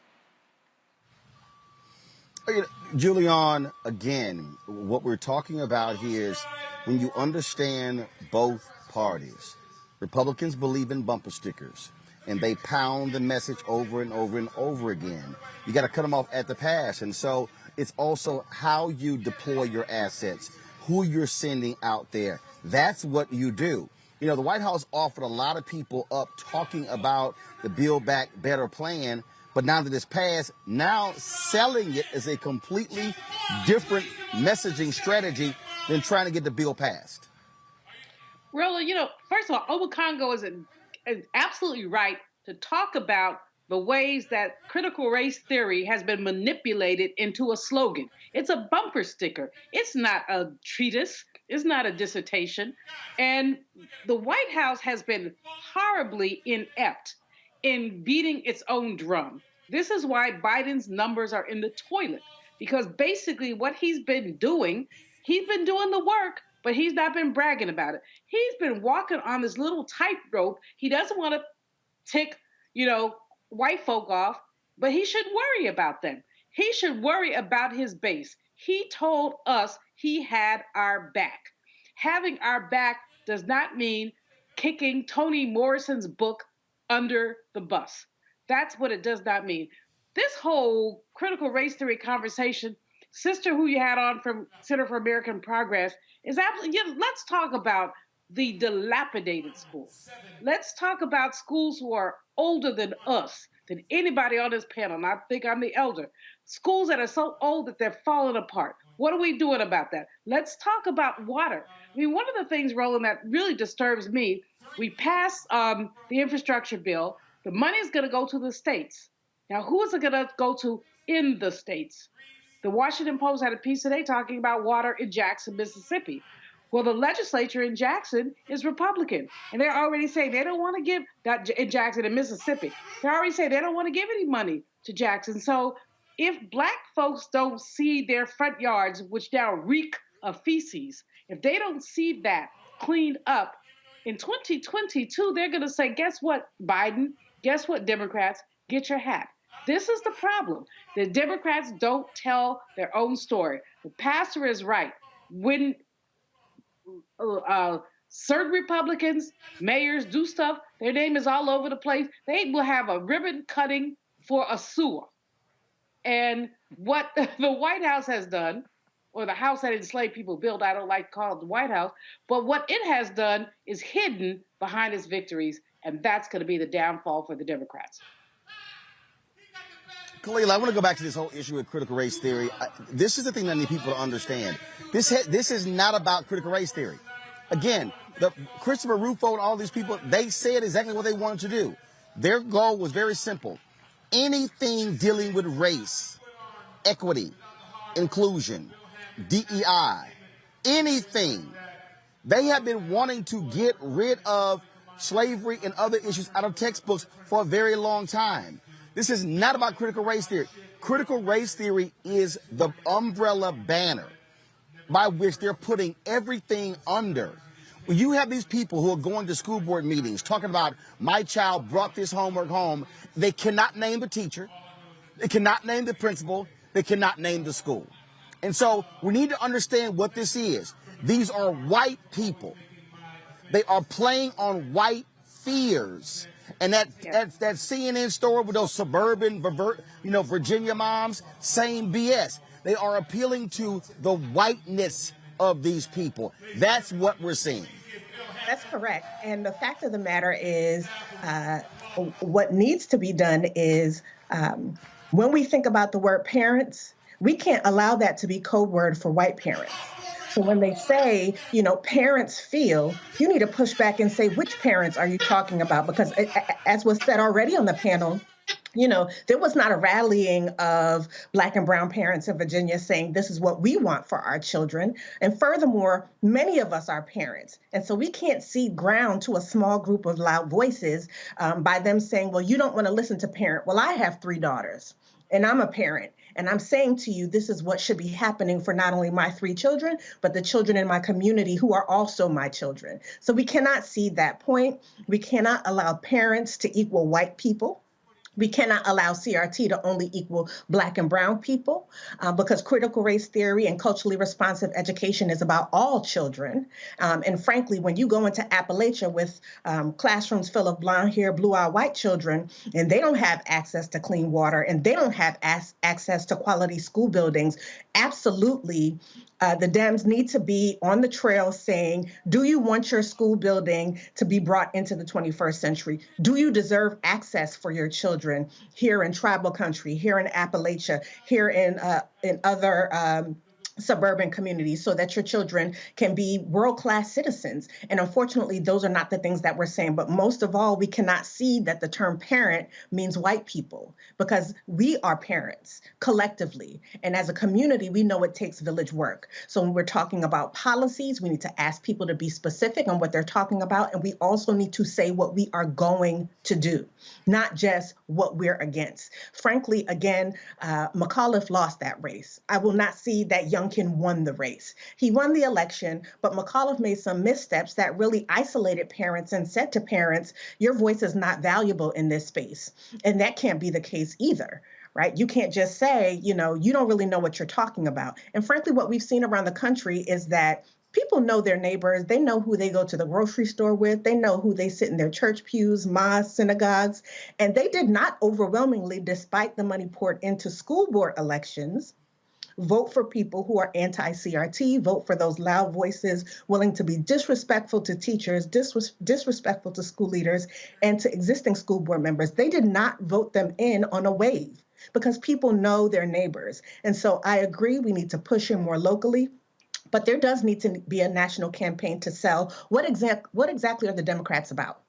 Julian, again, what we're talking about here is when you understand both parties. Republicans believe in bumper stickers, and they pound the message over and over and over again. You got to cut them off at the pass. And so it's also how you deploy your assets, who you're sending out there. That's what you do. You know, the White House offered a lot of people up talking about the Build Back Better plan, But now that it's passed, now selling it is a completely different messaging strategy than trying to get the bill passed. Roland, first of all, Obakongo is absolutely right to talk about the ways that critical race theory has been manipulated into a slogan. It's a bumper sticker. It's not a treatise. It's not a dissertation. And the White House has been horribly inept in beating its own drum. This is why Biden's numbers are in the toilet, because basically what he's been doing the work, but he's not been bragging about it. He's been walking on this little tightrope. He doesn't want to tick, white folk off, but he should worry about them. He should worry about his base. He told us he had our back. Having our back does not mean kicking Toni Morrison's book under the bus. That's what it does not mean. This whole critical race theory conversation, sister who you had on from Center for American Progress, is absolutely, let's talk about the dilapidated schools. Let's talk about schools who are older than us, than anybody on this panel, and I think I'm the elder. Schools that are so old that they're falling apart. What are we doing about that? Let's talk about water. I mean, one of the things, Roland, that really disturbs me, we passed the infrastructure bill. The money is going to go to the states. Now, who is it going to go to in the states? The Washington Post had a piece today talking about water in Jackson, Mississippi. Well, the legislature in Jackson is Republican, and they're already saying they don't want to give that in Jackson in Mississippi. They're already saying they don't want to give any money to Jackson. So if Black folks don't see their front yards, which now reek of feces, if they don't see that cleaned up, in 2022, they're going to say, guess what, Biden? Guess what, Democrats? Get your hat. This is the problem. The Democrats don't tell their own story. The pastor is right. When certain Republicans, mayors do stuff, their name is all over the place. They will have a ribbon cutting for a sewer. And what the White House has done, or the house that enslaved people built, I don't like to call it the White House, but what it has done is hidden behind its victories, and that's going to be the downfall for the Democrats. Khalil, I want to go back to this whole issue with critical race theory. This is the thing that I need people to understand. This is not about critical race theory. Again, Christopher Rufo and all these people, they said exactly what they wanted to do. Their goal was very simple. Anything dealing with race, equity, inclusion, DEI, anything. They have been wanting to get rid of slavery and other issues out of textbooks for a very long time. This is not about critical race theory. Critical race theory is the umbrella banner by which they're putting everything under. When you have these people who are going to school board meetings talking about my child brought this homework home, they cannot name the teacher, they cannot name the principal, they cannot name the school. And so we need to understand what this is. These are white people. They are playing on white fears. And that CNN story with those suburban, Virginia moms, same BS. They are appealing to the whiteness of these people. That's what we're seeing. That's correct. And the fact of the matter is, what needs to be done is, when we think about the word parents, we can't allow that to be code word for white parents. So when they say, parents feel, you need to push back and say, which parents are you talking about? Because as was said already on the panel, there was not a rallying of Black and brown parents in Virginia saying this is what we want for our children. And furthermore, many of us are parents. And so we can't cede ground to a small group of loud voices by them saying, well, you don't want to listen to parent. Well, I have 3 daughters and I'm a parent. And I'm saying to you, this is what should be happening for not only my 3 children, but the children in my community who are also my children. So we cannot cede that point. We cannot allow parents to equal white people. We cannot allow CRT to only equal Black and brown people because critical race theory and culturally responsive education is about all children. And frankly, when you go into Appalachia with classrooms full of blonde hair, blue-eyed white children, and they don't have access to clean water and they don't have access to quality school buildings, absolutely The Dems need to be on the trail saying, do you want your school building to be brought into the 21st century? Do you deserve access for your children here in tribal country, here in Appalachia, here in other suburban communities, so that your children can be world-class citizens? And unfortunately, those are not the things that we're saying. But most of all, we cannot see that the term parent means white people, because we are parents collectively. And as a community, we know it takes village work. So when we're talking about policies, we need to ask people to be specific on what they're talking about. And we also need to say what we are going to do, not just what we're against. Frankly, again, McAuliffe lost that race. I will not see that Youngkin won the race. He won the election, but McAuliffe made some missteps that really isolated parents and said to parents, your voice is not valuable in this space. And that can't be the case either, right? You can't just say, you don't really know what you're talking about. And frankly, what we've seen around the country is that people know their neighbors. They know who they go to the grocery store with. They know who they sit in their church pews, mosques, synagogues. And they did not overwhelmingly, despite the money poured into school board elections, vote for people who are anti-CRT, vote for those loud voices willing to be disrespectful to teachers, disrespectful to school leaders, and to existing school board members. They did not vote them in on a wave because people know their neighbors. And so I agree, we need to push in more locally. But there does need to be a national campaign to sell what exactly are the Democrats about?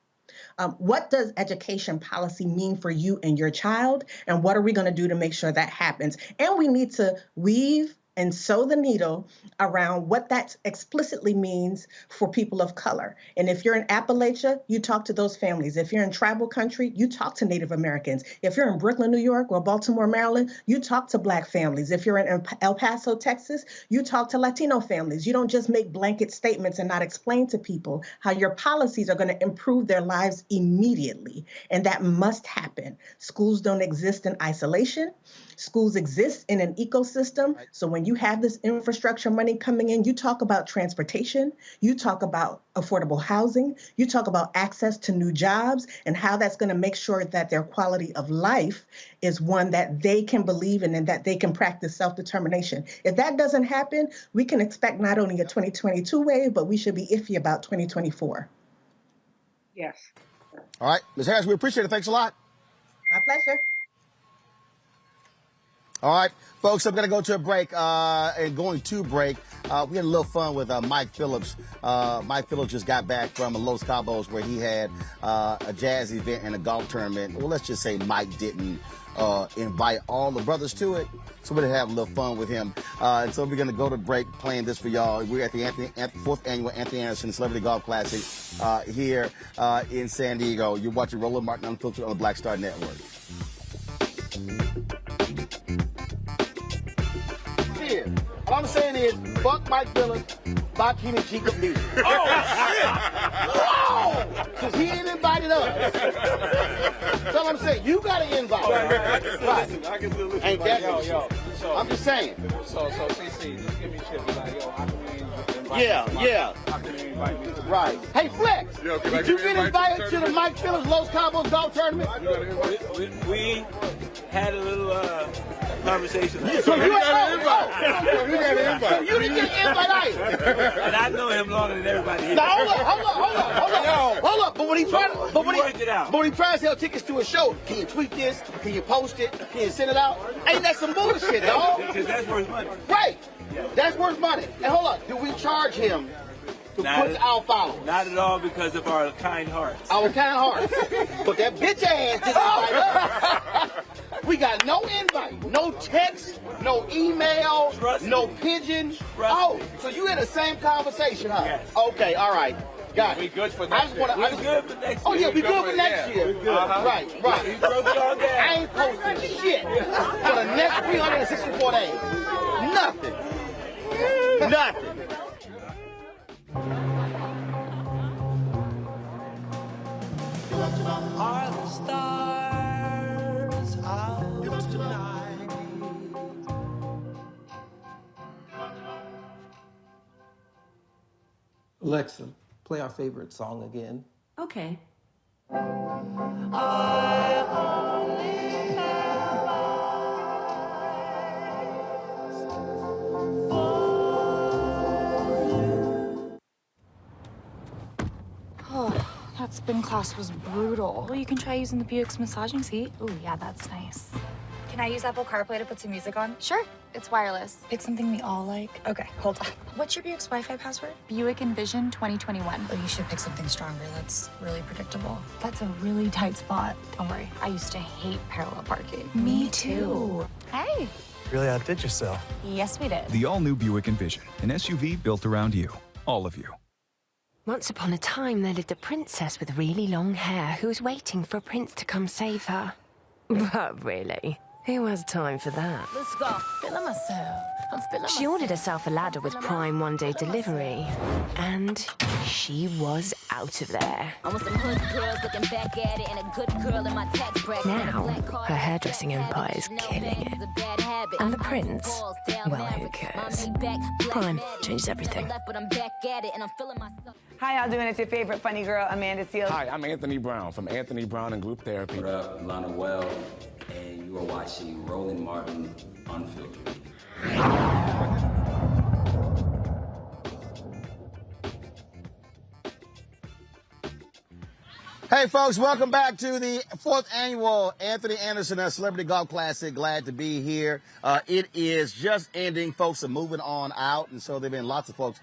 What does education policy mean for you and your child? And what are we going to do to make sure that happens? And we need to weave and sew the needle around what that explicitly means for people of color. And if you're in Appalachia, you talk to those families. If you're in tribal country, you talk to Native Americans. If you're in Brooklyn, New York, or Baltimore, Maryland, you talk to Black families. If you're in El Paso, Texas, you talk to Latino families. You don't just make blanket statements and not explain to people how your policies are going to improve their lives immediately. And that must happen. Schools don't exist in isolation. Schools exist in an ecosystem. So when you have this infrastructure money coming in, you talk about transportation, you talk about affordable housing, you talk about access to new jobs and how that's going to make sure that their quality of life is one that they can believe in and that they can practice self-determination. If that doesn't happen, we can expect not only a 2022 wave, but we should be iffy about 2024. Yes. All right, Ms. Harris, we appreciate it. Thanks a lot. My pleasure. All right, folks, I'm going to go to a break. And going to break, we had a little fun with Mike Phillips. Mike Phillips just got back from Los Cabos where he had a jazz event and a golf tournament. Well, let's just say Mike didn't invite all the brothers to it. So we're going to have a little fun with him. And so we're going to go to break playing this for y'all. We're at the 4th Annual Anthony Anderson Celebrity Golf Classic here in San Diego. You're watching Roland Martin Unfiltered on the Black Star Network. All I'm saying is, fuck Mike Phillips, fuck Keenan Jacob Lee. Oh, shit! Whoa! Because he ain't invited us. That's all I'm saying. You got to invite. Right. I can still listen. Ain't that yo. So, I'm just saying. So, CC, just give me shit. Like, yo, how can we invite Yeah. How can we invite me? Right. Hey, Flex, did you get invited to the Mike Phillips Los Cabos golf tournament? We had a little conversation. So you got an invite. So you didn't get an invite either. And I know him longer than everybody here. Now hold up. But when he tried to sell tickets to a show, can you tweet this? Can you post it? Can you send it out? Ain't that some bullshit, dog? Because that's worth money. Right. That's worth money. And hold up, do we charge him to put our followers? Not at all, because of our kind hearts. Our kind hearts. But that bitch ass didn't invite us. We got no invite, no text, no email, no pigeon. Oh, so you had the same conversation, huh? Yes. Okay, all right. Got it. We good for next year. We're good for next year. Oh, yeah, we good for next year. Right. We broke it all down. I ain't posting shit for the next 364 days. Nothing. Are the stars out tonight? Alexa, play our favorite song again. Okay. I only have eyes for spin class was brutal. Well, you can try using the Buick's massaging seat. Ooh, yeah, that's nice. Can I use Apple CarPlay to put some music on? Sure, it's wireless. It's something we all like. Okay, hold on. What's your Buick's Wi-Fi password? Buick Envision 2021. Oh, you should pick something stronger. That's really predictable. That's a really tight spot. Don't worry, I used to hate parallel parking. Me too. Hey. Really outdid yourself. Yes, we did. The all-new Buick Envision, an SUV built around you, all of you. Once upon a time, there lived a princess with really long hair who was waiting for a prince to come save her. But really, who has time for that? Let's go. Feeling myself. I'm feeling She ordered herself a ladder with Prime one-day delivery, and she was out of there. I want some hood girls looking back at it and a good girl in my tax bracket. Now, her hairdressing empire is killing it. And the prince, well, who cares? Prime changes everything. Hi, y'all doing? It's your favorite funny girl, Amanda Seals. Hi, I'm Anthony Brown from Anthony Brown and Group Therapy. What up, Lana Well, and you are watching Roland Martin Unfiltered. Hey, folks, welcome back to the 4th annual Anthony Anderson Celebrity Golf Classic. Glad to be here. It is just ending. Folks are moving on out, and so there have been lots of folks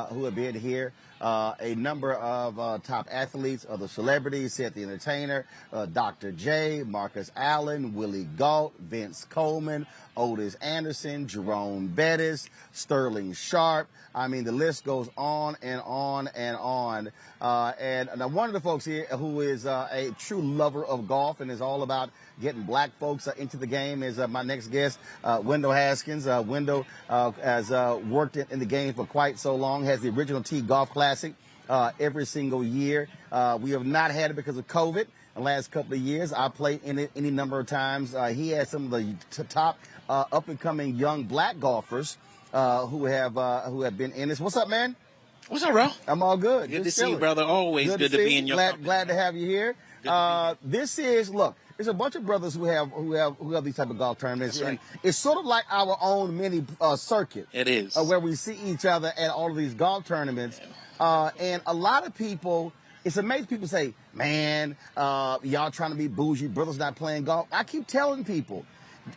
who have been here. A number of top athletes, other celebrities, Seth the Entertainer, Dr. J, Marcus Allen, Willie Gault, Vince Coleman, Otis Anderson, Jerome Bettis, Sterling Sharp. I mean, the list goes on and on and on. And one of the folks here who is a true lover of golf and is all about getting black folks into the game is my next guest, Wendell Haskins. Wendell has worked in the game for quite so long, has the original Tee Golf Classic every single year. We have not had it because of COVID. The last couple of years, I played in it any number of times. He has some of the top up-and-coming young black golfers who have been in this. What's up, man? What's up, bro? I'm all good. Good to see you, brother. Always good to be in your company. Glad to have you here. This is, look, there's a bunch of brothers who have these type of golf tournaments. That's right. And it's sort of like our own mini circuit. It is. Where we see each other at all of these golf tournaments. And a lot of people, it's amazing people say, man, y'all trying to be bougie, brothers not playing golf. I keep telling people,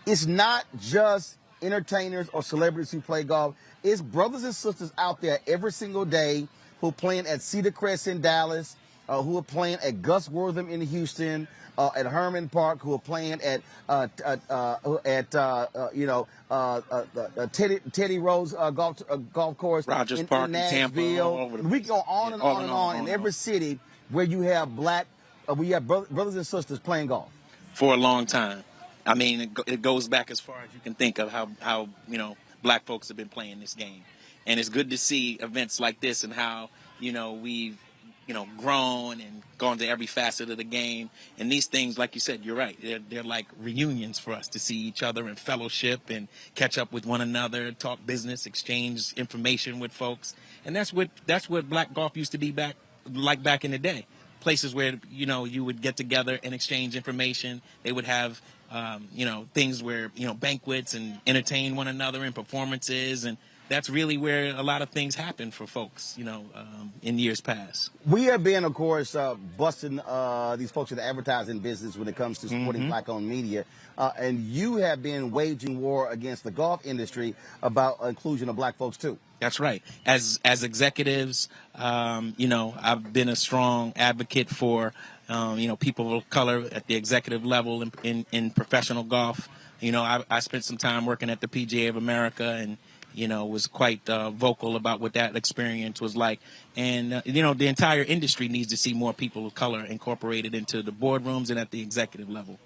it's not just entertainers or celebrities who play golf. It's brothers and sisters out there every single day who are playing at Cedar Crest in Dallas, who are playing at Gus Wortham in Houston, at Herman Park, who are playing at Teddy Rose golf course, Rogers Park in Tampa. All over the we go on and on and on in every city where you have brothers and sisters playing golf for a long time. I mean, it goes back as far as you can think of how black folks have been playing this game, and it's good to see events like this and how we've grown and gone to every facet of the game. And these things, like you said, you're right. They're like reunions for us to see each other and fellowship and catch up with one another, talk business, exchange information with folks. And that's what black golf used to be back in the day. Places where you would get together and exchange information. They would have things where banquets and entertain one another and performances, and that's really where a lot of things happen for folks, in years past. We have been, of course, busting these folks in the advertising business when it comes to supporting black-owned media. And you have been waging war against the golf industry about inclusion of black folks, too. That's right. As executives, I've been a strong advocate for, people of color at the executive level in professional golf. I spent some time working at the PGA of America and, was quite vocal about what that experience was like. And, the entire industry needs to see more people of color incorporated into the boardrooms and at the executive level.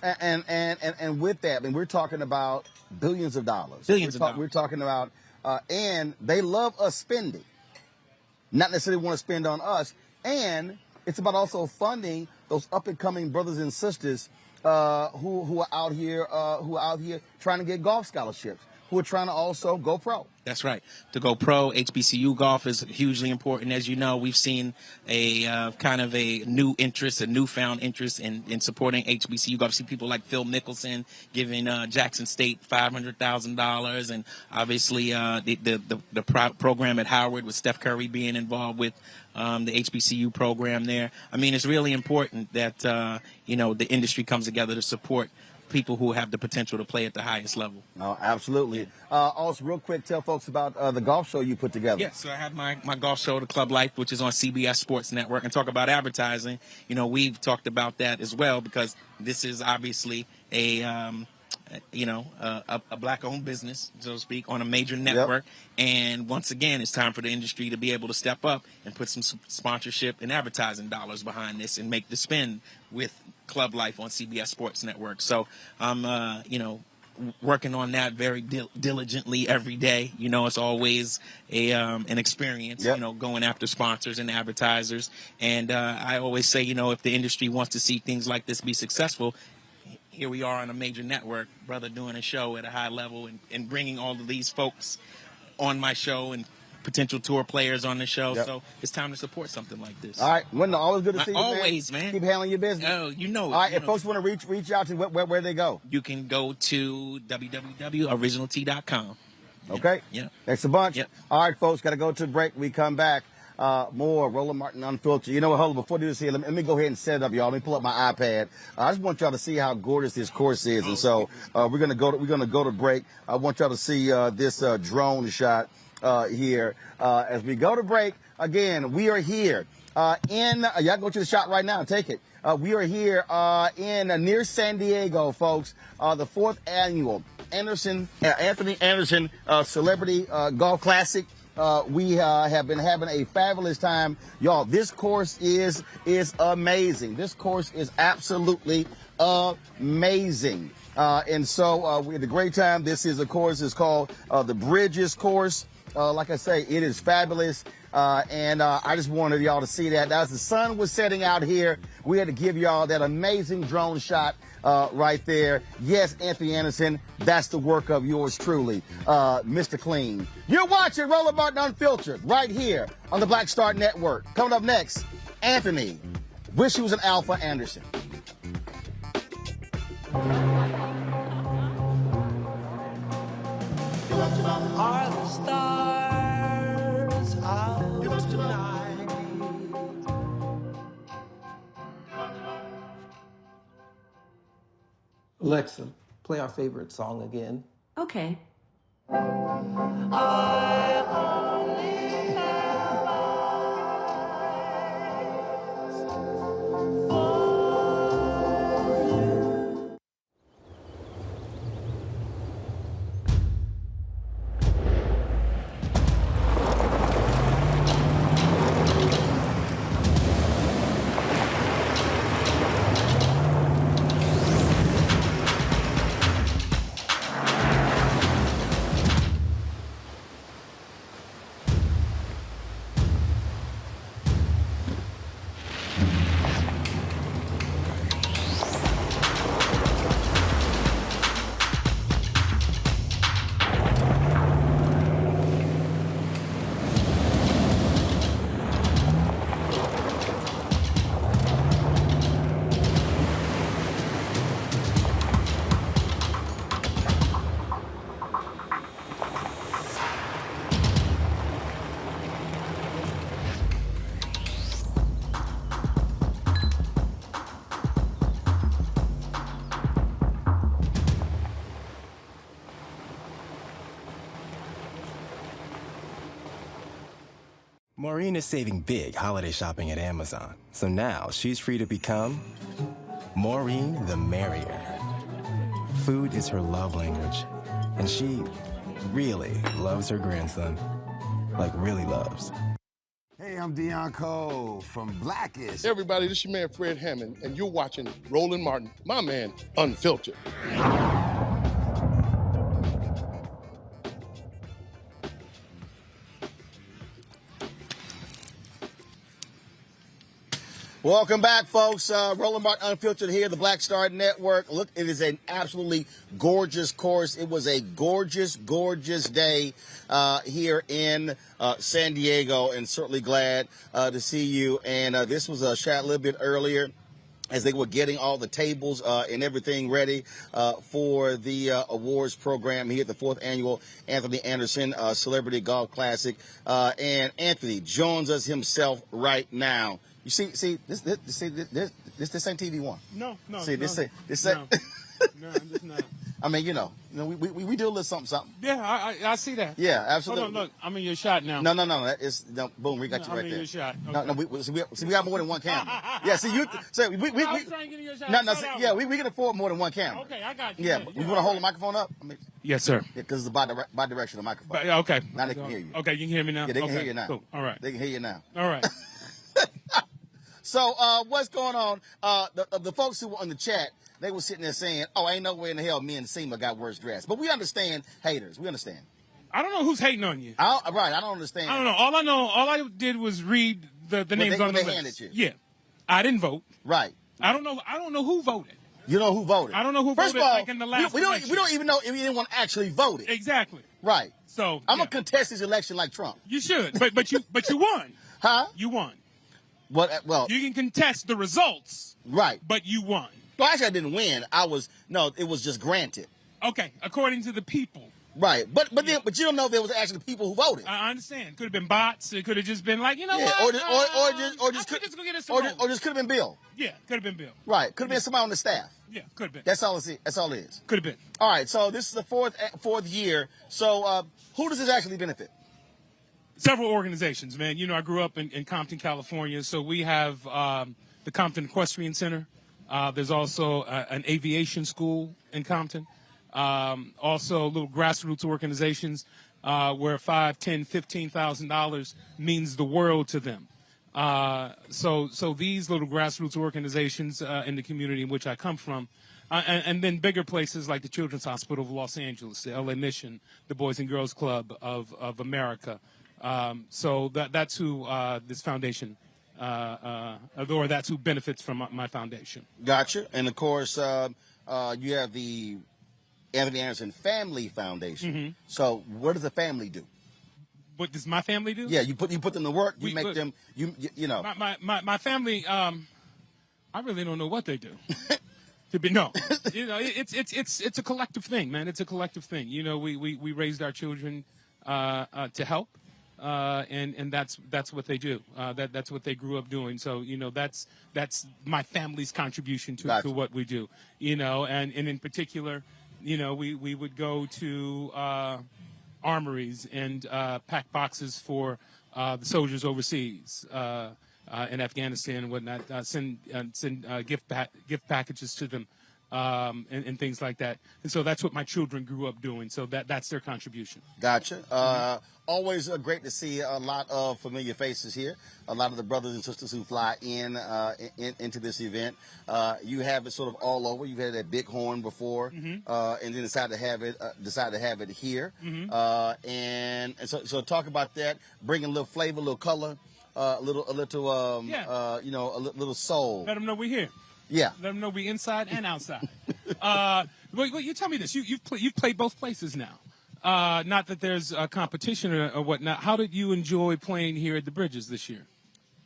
And with that, I mean, we're talking about billions of dollars. We're talking about, and they love us spending, not necessarily want to spend on us. And it's about also funding those up and coming brothers and sisters who are out here trying to get golf scholarships, who are trying to also go pro. That's right. To go pro, HBCU golf is hugely important. As you know, we've seen a kind of a new interest, a newfound interest in supporting HBCU golf. See people like Phil Mickelson giving Jackson State $500,000, and obviously the program at Howard with Steph Curry being involved with the HBCU program there. I mean, it's really important that the industry comes together to support people who have the potential to play at the highest level. Oh, absolutely. Also, real quick, tell folks about the golf show you put together. Yes, so I have my golf show, The Club Life, which is on CBS Sports Network, and talk about advertising. We've talked about that as well because this is obviously a black-owned business, so to speak, on a major network. Yep. And once again, it's time for the industry to be able to step up and put some sponsorship and advertising dollars behind this and make the spin with Club Life on CBS Sports Network. So I'm, working on that very diligently every day. It's always an experience, yep. Going after sponsors and advertisers. And I always say, if the industry wants to see things like this be successful, here we are on a major network, brother, doing a show at a high level and bringing all of these folks on my show and potential tour players on the show. Yep. So it's time to support something like this. All right. Wendell, always good to see you, always, man. Keep handling your business. Oh, All right. If folks want to reach out to where they go? You can go to www.originalt.com. Okay. Yeah. Thanks a bunch. Yep. All right, folks. Got to go to the break. We come back. More Roland Martin Unfiltered. You know what, hold on, before I do this here, let me go ahead and set it up, y'all. Let me pull up my iPad. I just want y'all to see how gorgeous this course is. And so we're gonna go to break. I want y'all to see this drone shot here. As we go to break, again, we are here y'all go to the shot right now and take it. We are here in near San Diego, folks. The 4th annual Anthony Anderson Celebrity Golf Classic. We have been having a fabulous time. Y'all, this course is amazing. This course is absolutely amazing. And so we had a great time. This is, of course, is called the Bridges course. Like I say, it is fabulous. And I just wanted y'all to see that. As the sun was setting out here, we had to give y'all that amazing drone shot right there. Yes, Anthony Anderson, that's the work of yours truly, Mr. Clean. You're watching Roland Martin Unfiltered right here on the Black Star Network. Coming up next, Anthony. Wish he was an Alpha Anderson. Are the stars out tonight? Alexa, play our favorite song again. Okay. I only have eyes for you. Maureen is saving big holiday shopping at Amazon, so now she's free to become Maureen the Merrier. Food is her love language, and she really loves her grandson. Like, really loves. Hey, I'm Deion Cole from Blackish. Hey everybody, this is your man Fred Hammond, and you're watching Roland Martin, my man, Unfiltered. Welcome back, folks. Roland Martin Unfiltered here, the Black Star Network. Look, it is an absolutely gorgeous course. It was a gorgeous, gorgeous day here in San Diego, and certainly glad to see you. And this was shot a little bit earlier as they were getting all the tables and everything ready for the awards program here at the 4th Annual Anthony Anderson Celebrity Golf Classic. And Anthony joins us himself right now. You see, this ain't TV One. No. See, this ain't. No, I'm just not. I mean, we do a little something. Yeah, I see that. Yeah, absolutely. Hold on, look, I'm in your shot now. No. That is boom. We got you right there. I'm in your shot. Okay. No, we got more than one camera. Yeah, see you. So we I was trying to get in your shot. No. We can afford more than one camera. Okay, I got you. Yeah, you want to hold the microphone up? Yes, sir. Yeah, because it's the bi-directional microphone. Okay. Now they can hear you. Okay, you can hear me now. Yeah, they can hear you now. Cool. All right. They can hear you now. All right. So what's going on? The folks who were on the chat, they were sitting there saying, "Oh, ain't no way in the hell me and Seema got worse dressed." But we understand haters. We understand. I don't know who's hating on you. Right. I don't understand. I don't know. All I did was read the names on the list. Handed you. Yeah. I didn't vote. Right. I don't know who voted. You know who voted? I don't know who First voted. Of all, like in the last we don't even know if anyone actually voted. Exactly. Right. So I'm gonna contest this election like Trump. You should, but you won. Huh? You won. Well, you can contest the results. Right. But you won. Well, actually, I didn't win. It was just granted. Okay, according to the people. Right, but you don't know if there was actually people who voted. I understand. Could have been bots. It could have just been like, what? Or just could have been Bill. Yeah, could have been Bill. Right, could have been somebody on the staff. Yeah, could have been. That's all it is. Could have been. All right, so this is the fourth year. So who does this actually benefit? Several organizations, man. I grew up in Compton, California, so we have the Compton Equestrian Center. There's also an aviation school in Compton. Also little grassroots organizations where $5,000, $10,000, $15,000 means the world to them. So these little grassroots organizations in the community in which I come from, and then bigger places like the Children's Hospital of Los Angeles, the LA Mission, the Boys and Girls Club of America. So that's who this foundation, or that's who benefits from my foundation. Gotcha. And of course, you have the Anthony Anderson Family Foundation. Mm-hmm. So what does the family do? What does my family do? Yeah, you put them to work. You make them. You know. My family. I really don't know what they do. It's a collective thing, man. It's a collective thing. We raised our children to help. And that's what they do. That's what they grew up doing. So that's my family's contribution to what we do. And in particular, we would go to armories and pack boxes for the soldiers overseas in Afghanistan and whatnot. Send gift packages to them. And things like that. And so that's what my children grew up doing. So that's their contribution. Gotcha. Always great to see a lot of familiar faces here. A lot of the brothers and sisters who fly into this event. You have it sort of all over. You've had that Bighorn before, and then decided to have it here. And so talk about that. Bring a little flavor, a little color, a little soul. Let them know we're here. Yeah. Let them know we inside and outside. Wait, you tell me this. You've played both places now. Not that there's a competition or whatnot. How did you enjoy playing here at the Bridges this year?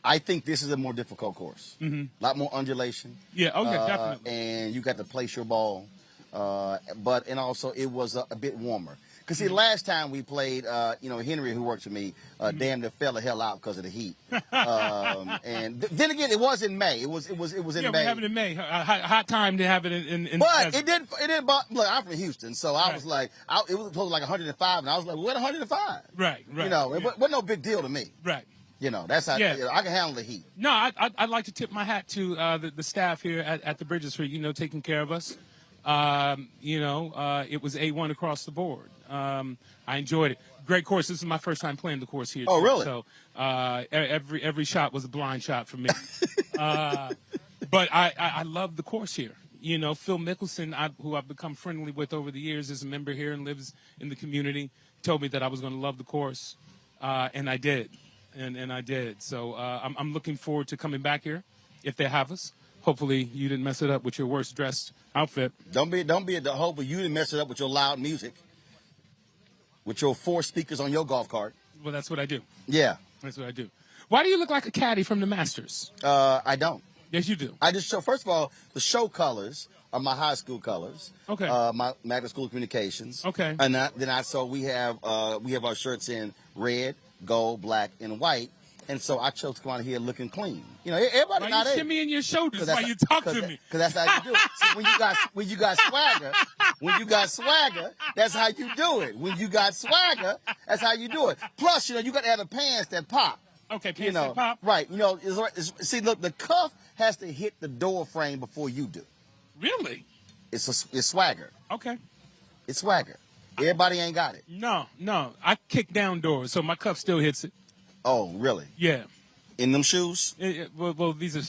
I think this is a more difficult course. A lot more undulation. Yeah, definitely. And you got to place your ball. And also it was a bit warmer. Because, see, last time we played, Henry, who works with me, damn near fell the hell out because of the heat. And then again, it was in May. It was in May. Yeah, we have it in May. Hot time to have it in But it didn't bother. Look, I'm from Houston, so I was like, it was close to like 105, and I was like, what 105? Right. It wasn't no big deal to me. Right. That's how I can handle the heat. No, I'd like to tip my hat to the staff here at the Bridges for, taking care of us. It was A1 across the board. I enjoyed it. Great course. This is my first time playing the course here. Oh, really? So every shot was a blind shot for me. But I love the course here. Phil Mickelson, who I've become friendly with over the years, is a member here and lives in the community, told me that I was going to love the course, and I did. And I did. So I'm looking forward to coming back here if they have us. Hopefully, you didn't mess it up with your worst dressed outfit. Don't be at the hope, but you didn't mess it up with your loud music, with your 4 speakers on your golf cart. Well, that's what I do. Yeah. That's what I do. Why do you look like a caddy from the Masters? I don't. Yes, you do. I just show. First of all, the show colors are my high school colors. Okay. My Magna School of Communications. Okay. And we have our shirts in red, gold, black, and white. And so I chose to come out here looking clean. You know, everybody Why not you there. shimmy in your shoulders while you talk to me? Because that's how you do it. See, when you got swagger, that's how you do it. When you got swagger, that's how you do it. Plus, you got to have the pants that pop. Okay, pants that pop. Right. See, look, the cuff has to hit the door frame before you do. Really? It's swagger. Okay. It's swagger. Everybody ain't got it. No. I kick down doors, so my cuff still hits it. Oh, really? Yeah. In them shoes? Well, these are.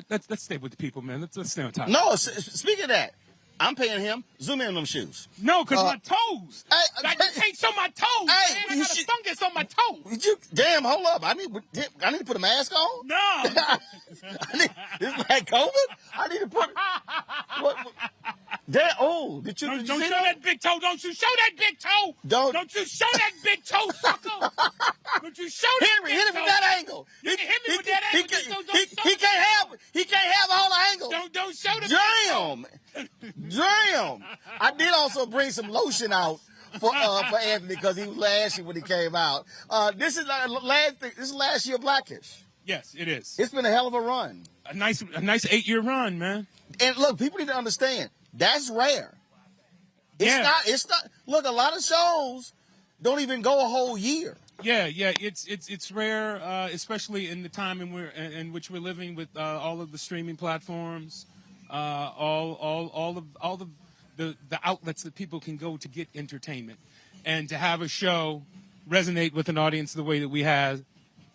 Let's stay with the people, man. Let's stay on top. No, speaking of that, I'm paying him. Zoom in on them shoes. No, because my toes. I can't show my toes. Hey, man. I got a fungus on my toes. Damn, hold up. I need to put a mask on? No. This is like COVID? I need to put. What? Damn, did you don't see show that big toe. Don't you show that big toe. Don't you show that big toe, sucker. Don't you show that big toe. Hit him from that angle. You can hit me with that angle. He can't have all the angles. Don't show the Damn. I did also bring some lotion out for Anthony because he was ashy when he came out. This is last year Blackish. Yes, it is. It's been a hell of a run. A nice 8-year run, man. And look, people need to understand that's rare. It's not. Look, a lot of shows don't even go a whole year. Yeah, it's rare, especially in the time in which we're living with all of the streaming platforms, all of the outlets that people can go to get entertainment, and to have a show resonate with an audience the way that we have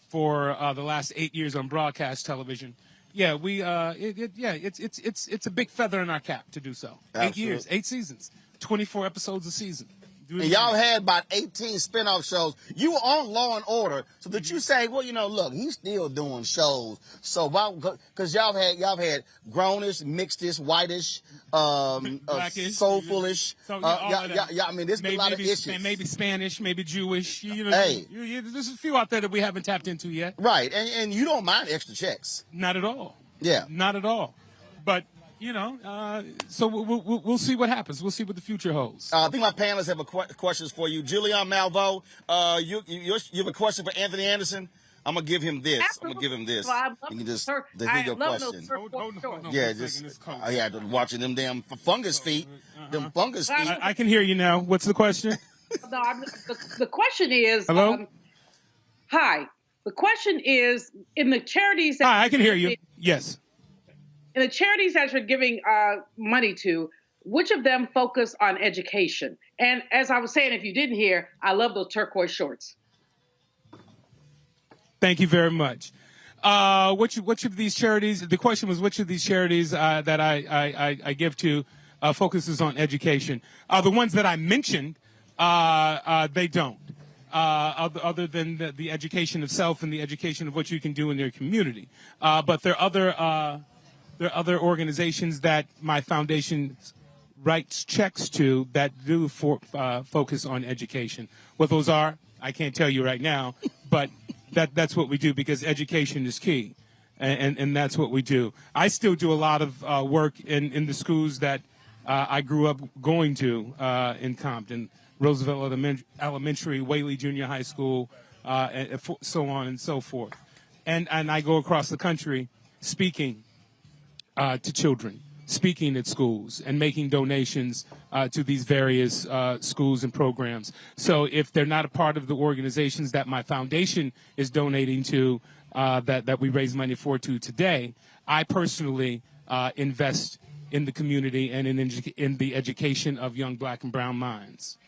for the last 8 years on broadcast television. Yeah, it's a big feather in our cap to do so. Absolutely. 8 years, 8 seasons, 24 episodes a season. And y'all had about 18 spinoff shows. You were on Law and Order, so that you say, well, look, he's still doing shows. So because y'all had grownish, mixedish, whitish, blackish, soulfulish. So, I mean, there's been a lot of issues. Maybe Spanish, maybe Jewish. Hey, there's a few out there that we haven't tapped into yet. Right, and you don't mind extra checks. Not at all. Yeah, not at all. But. So we'll see what happens. We'll see what the future holds. I think my panelists have questions for you. Julian Malvo, you have a question for Anthony Anderson? I'm going to give him this. Absolutely. I'm going to give him this. Well, you can just hear your love question. Hold Yeah, just watching them damn fungus feet. Them fungus feet. I can hear you now. What's the question? The question is... Hello? Hi. The question is, in the charities... Hi, I can hear you. Yes. In the charities that you're giving money to, which of them focus on education? And as I was saying, if you didn't hear, I love those turquoise shorts. Thank you very much. Which of these charities? The question was which of these charities that I give to focuses on education. The ones that I mentioned, they don't. Other than the education of self and the education of what you can do in their community, but there are other organizations that my foundation writes checks to that do focus on education. What those are, I can't tell you right now, but that's what we do because education is key, and that's what we do. I still do a lot of work in the schools that I grew up going to in Compton, Roosevelt Elementary, Whaley Junior High School, and so on and so forth. And I go across the country speaking to children, speaking at schools, and making donations to these various schools and programs. So if they're not a part of the organizations that my foundation is donating to, that we raise money for today, I personally invest in the community and in the education of young black and brown minds.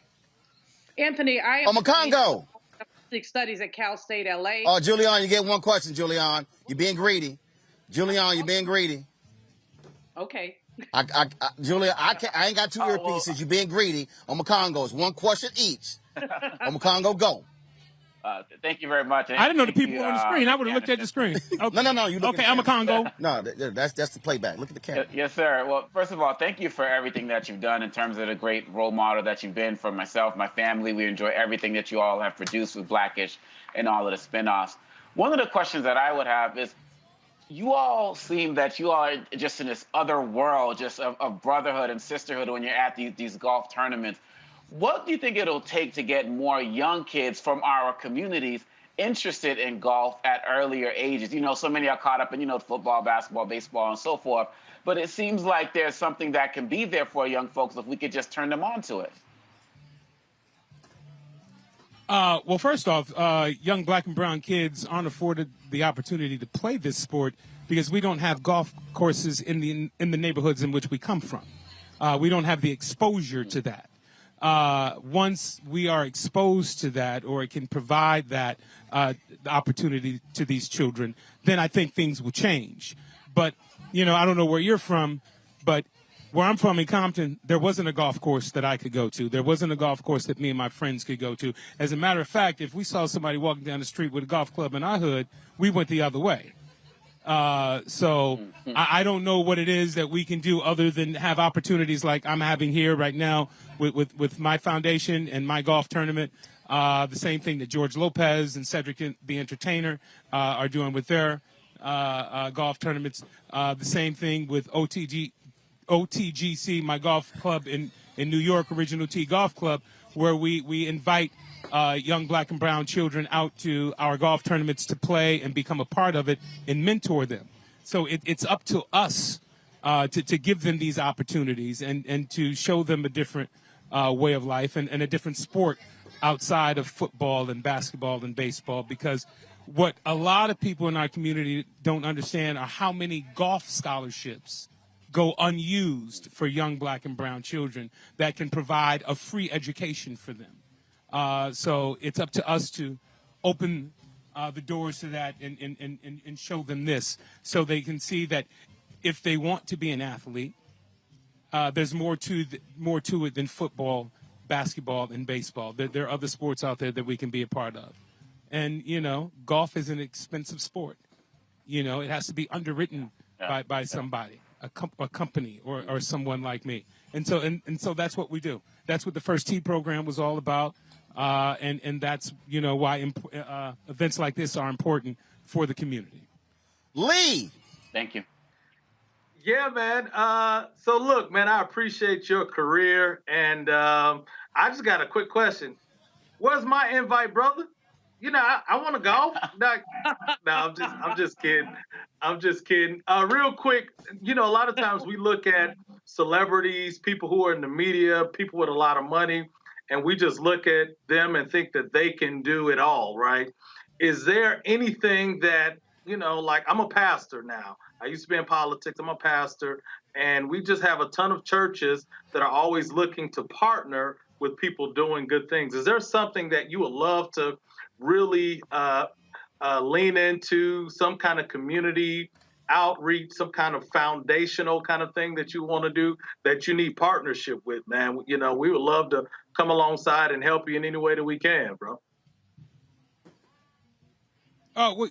Anthony, I am Congo. Studies at Cal State, LA. Oh, Julian, you get one question, Julian. You're being greedy. Julian, you're being greedy. Okay. Julia, I ain't got two earpieces. You're being greedy. On Congo, it's one question each. On Congo, go. Thank you very much. I didn't know the people were on the screen. I would have looked at the screen. Okay. No. You look okay, I'm a Congo. No, that's the playback. Look at the camera. Yes, sir. Well, first of all, thank you for everything that you've done in terms of the great role model that you've been for myself, my family. We enjoy everything that you all have produced with Blackish and all of the spinoffs. One of the questions that I would have is, you all seem that you are just in this other world, just of brotherhood and sisterhood when you're at these golf tournaments. What do you think it'll take to get more young kids from our communities interested in golf at earlier ages? You know, so many are caught up in, football, basketball, baseball, and so forth. But it seems like there's something that can be there for young folks if we could just turn them on to it. Well, first off, young black and brown kids aren't afforded the opportunity to play this sport because we don't have golf courses in the neighborhoods in which we come from. We don't have the exposure to that. Once we are exposed to that, or it can provide that the opportunity to these children, then I think things will change. But, I don't know where you're from, but where I'm from in Compton, there wasn't a golf course that I could go to. There wasn't a golf course that me and my friends could go to. As a matter of fact, if we saw somebody walking down the street with a golf club in our hood, we went the other way. So I don't know what it is that we can do other than have opportunities like I'm having here right now with my foundation and my golf tournament. The same thing that George Lopez and Cedric the Entertainer are doing with their golf tournaments. The same thing with OTGC, my golf club in New York, Original T Golf Club, where we invite young black and brown children out to our golf tournaments to play and become a part of it and mentor them. So it's up to us to give them these opportunities and to show them a different way of life and a different sport outside of football and basketball and baseball, because what a lot of people in our community don't understand are how many golf scholarships go unused for young black and brown children that can provide a free education for them. So it's up to us to open the doors to that and show them this, so they can see that if they want to be an athlete, there's more to it than football, basketball, and baseball. There are other sports out there that we can be a part of. And, golf is an expensive sport. It has to be underwritten by somebody, a company or someone like me. And so that's what we do. That's what the First Tee program was all about. And that's, why events like this are important for the community. Lee. Thank you. Yeah, man. So look, man, I appreciate your career. And I just got a quick question. Where's my invite, brother? I want to golf. No, I'm just kidding. I'm just kidding. Real quick, a lot of times we look at celebrities, people who are in the media, people with a lot of money, and we just look at them and think that they can do it all, right? Is there anything that, like I'm a pastor now. I used to be in politics. I'm a pastor. And we just have a ton of churches that are always looking to partner with people doing good things. Is there something that you would love to really lean into, some kind of community outreach, some kind of foundational kind of thing that you want to do that you need partnership with, man? We would love to come alongside and help you in any way that we can, bro. Oh, well,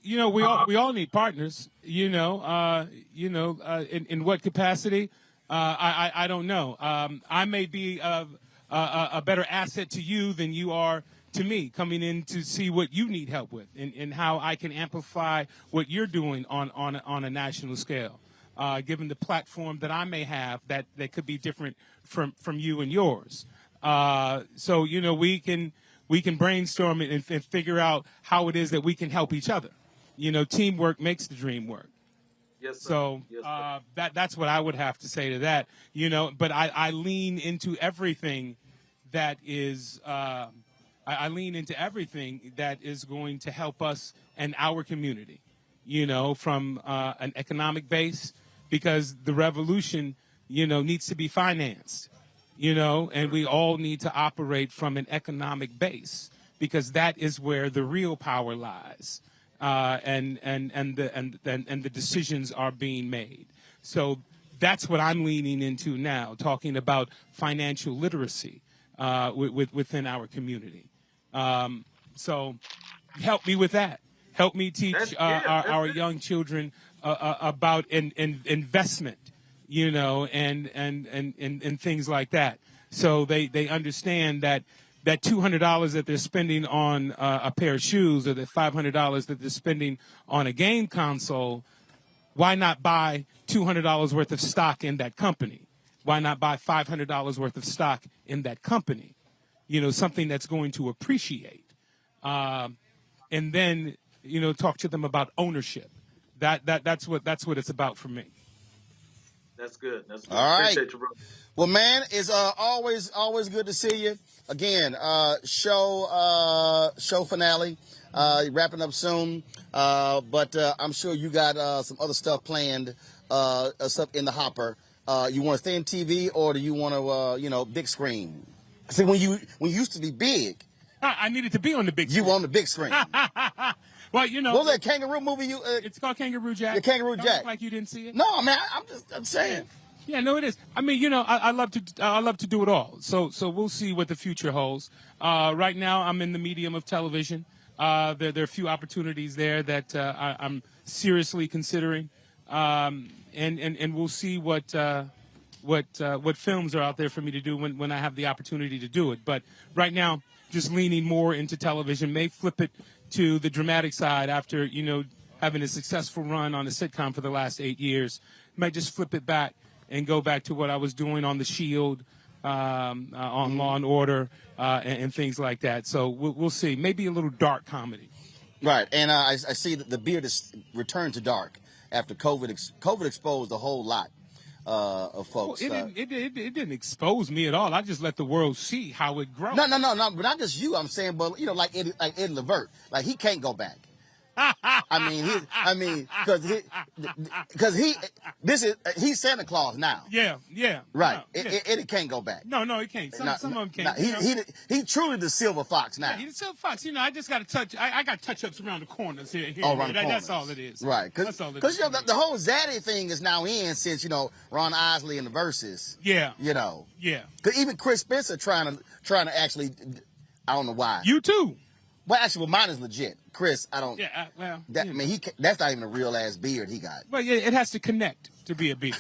we all need partners. In what capacity? I don't know. I may be a better asset to you than you are to me, coming in to see what you need help with and how I can amplify what you're doing on a national scale, given the platform that I may have that could be different from you and yours. So we can brainstorm and figure out how it is that we can help each other. Teamwork makes the dream work. Yes, sir. So that's what I would have to say to that. But I lean into everything that is I lean into everything that is going to help us and our community. From an economic base, because the revolution needs to be financed. And we all need to operate from an economic base, because that is where the real power lies, and the decisions are being made. So that's what I'm leaning into now, talking about financial literacy within our community. So help me with that. Help me teach our young children about investment, you know, and things like that. So they understand that $200 that they're spending on a pair of shoes, or the $500 that they're spending on a game console, why not buy $200 worth of stock in that company? Why not buy $500 worth of stock in that company? You know, something that's going to appreciate. And then, you know, talk to them about ownership. That's what it's about for me. That's good. That's good. All right. Appreciate you, brother. Well, man, it's always good to see you. Again, show finale, wrapping up soon. But I'm sure you got some other stuff planned, stuff in the hopper. You want to stay in TV, or do you want to, big screen? See, when you used to be big, I needed to be on the big screen. You were on the big screen. Well, you know, what was that kangaroo movie? It's called Kangaroo Jack. The Kangaroo Don't Jack. act like you didn't see it. No, man, I'm saying. Yeah, no, it is. I mean, you know, I love to do it all. So we'll see what the future holds. Right now, I'm in the medium of television. There are a few opportunities there that I'm seriously considering, and we'll see what films are out there for me to do when I have the opportunity to do it. But right now, just leaning more into television. May flip it to the dramatic side after, you know, having a successful run on a sitcom for the last 8 years. Might just flip it back and go back to what I was doing on The Shield, on Law and Order, and things like that. So we'll see. Maybe a little dark comedy. Right, and I see that the beard has returned to dark after COVID. COVID exposed a whole lot of folks. Well, it didn't expose me at all. I just let the world see how it grows. No, but not just you. I'm saying, but you know, like Eddie Levert, like he can't go back. Because he's Santa Claus now. Yeah. Right. Yeah. It can't go back. No, he can't. Some of them can't. He truly the silver fox now. Yeah, he's the silver fox. You know, I just got to touch. I got touch-ups around the corners here. Around the corners. That's all it is. Right. That's all it is. Because you know the whole Zaddy thing is now in since you know Ron Isley and the Versus. Yeah. You know. Yeah. Because even Chris Spencer trying to actually, I don't know why. You too. Well, actually, mine is legit. Chris, I don't. Yeah, well. I mean, that's not even a real ass beard he got. Well, yeah, it has to connect to be a beard.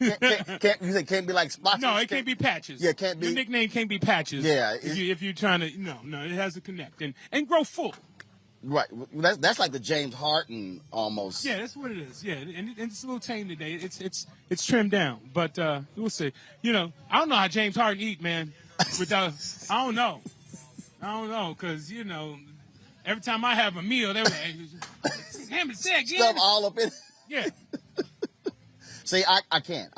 Can't be like spots. No, it can't be patches. Yeah, can't be. Your nickname can't be patches. Yeah. If you're trying to, no, it has to connect and grow full. Right. That's like the James Harden almost. Yeah, that's what it is. Yeah, and it's a little tame today. It's trimmed down, but we'll see. You know, I don't know how James Harden eat, man. Without, I don't know, because you know, every time I have a meal, they're like, ham and sex, stuff all up in. Yeah. See, I can't.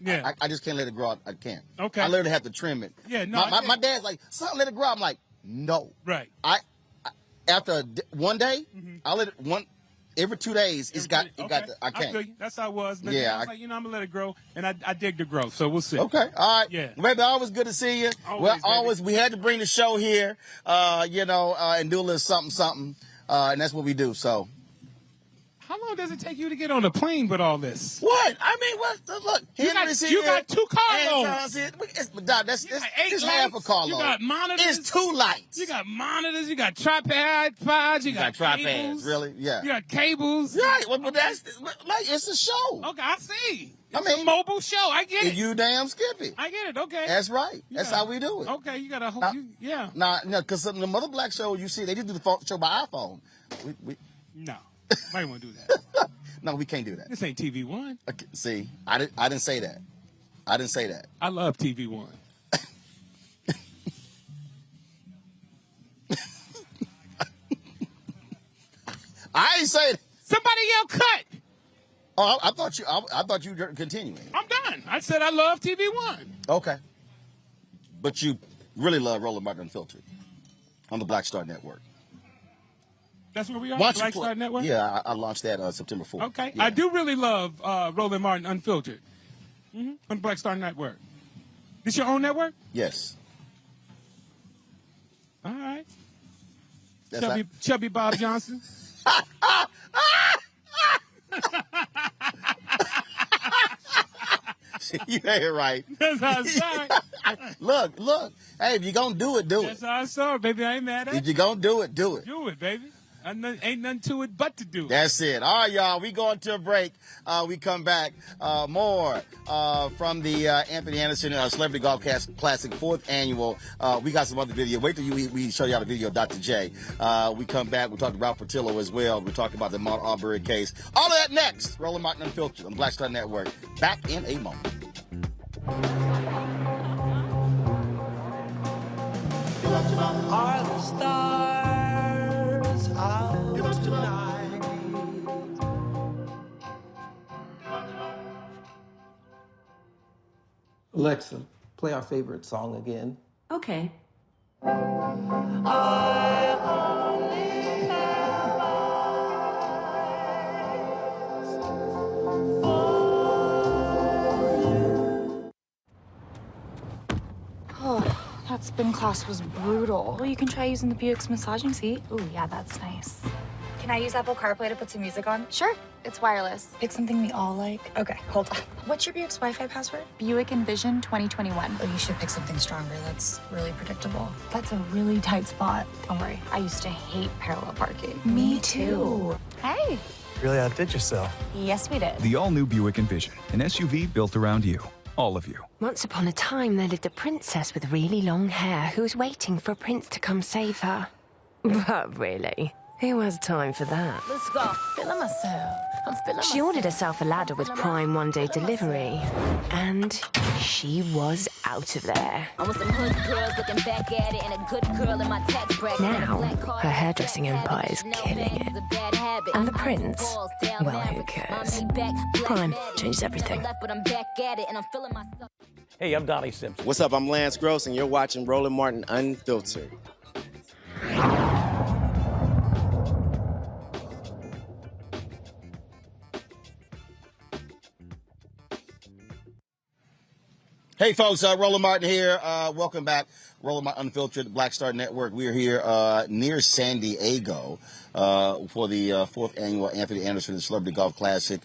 Yeah. I just can't let it grow out. I can't. Okay. I literally have to trim it. Yeah. No. My dad's like, son, let it grow. I'm like, no. Right. After one day, I let it every 2 days. I can't. I feel you. That's how it was. But yeah. I was like, I'm gonna let it grow, and I dig the growth. So we'll see. Okay. All right. Yeah. Baby, always good to see you. Always. We had to bring the show here, and do a little something, and that's what we do. So. How long does it take you to get on a plane with all this? What? I mean, look. You got 2 carloads. That's half a carload. You got monitors. It's 2 lights. You got monitors. You got tripods. You got tripods. Cables. Really? Yeah. You got cables. Right. Well, that's like it's a show. Okay, I see. It's a mobile show. I get it. You damn Skippy. I get it. Okay. That's right. That's how we do it. Okay, you got to hope. Yeah. No, because some of the other black shows you see, they just do the show by iPhone. No. Might want to do that. No, we can't do that. This ain't TV One. Okay, see, I didn't say that. I didn't say that. I love TV One. I ain't say that. Somebody yell cut. Oh, I thought you were continuing. I'm done. I said I love TV One. Okay. But you really love Roland Martin Unfiltered on the Black Star Network. That's where we are? Black Star Network? Yeah, I launched that September 4th. Okay. Yeah. I do really love Roland Martin Unfiltered on Black Star Network. This your own network? Yes. All right. That's Chubby Bob Johnson. You ain't right. That's outside. Look. Hey, if you're going to do it, do it. That's how I saw it, baby. I ain't mad at If you're going to do it, do it. Do it, baby. Ain't nothing to it but to do it. That's it. All right, y'all. We going to a break. We come back. More from the Anthony Anderson Celebrity Golf Classic 4th Annual. We got some other video. Wait till we show y'all the video of Dr. J. We come back. We'll talk to Rob Patillo as well. We'll talk about the Ahmaud Arbery case. All of that next. Roland Martin Unfiltered on Black Star Network. Back in a moment. Are the stars out tonight? Alexa, play our favorite song again. Okay. I only have eyes Oh, that spin class was brutal. Well, you can try using the Buick's massaging seat. Ooh, yeah, that's nice. Can I use Apple CarPlay to put some music on? Sure, it's wireless. Pick something we all like. Okay, hold on. What's your Buick's Wi-Fi password? Buick Envision 2021. Oh, you should pick something stronger. That's really predictable. That's a really tight spot. Don't worry, I used to hate parallel parking. Me too. Hey. Really outdid yourself. Yes, we did. The all-new Buick Envision, an SUV built around you. All of you. Once upon a time, there lived a princess with really long hair who was waiting for a prince to come save her. But really, who has time for that? Let's go. Feeling myself. I'm feeling She ordered herself a ladder with Prime one-day delivery, and she was out of there. I want some hood girls looking back at it and a good girl in my tax bracket. Now, her hairdressing empire is killing it. And the prince, well, who cares? Prime changed everything. Hey, I'm Donnie Simpson. What's up? I'm Lance Gross, and you're watching Roland Martin Unfiltered. Hey, folks, Roland Martin here. Welcome back. Roland Martin Unfiltered, Black Star Network. We're here near San Diego for the 4th Annual Anthony Anderson Celebrity Golf Classic.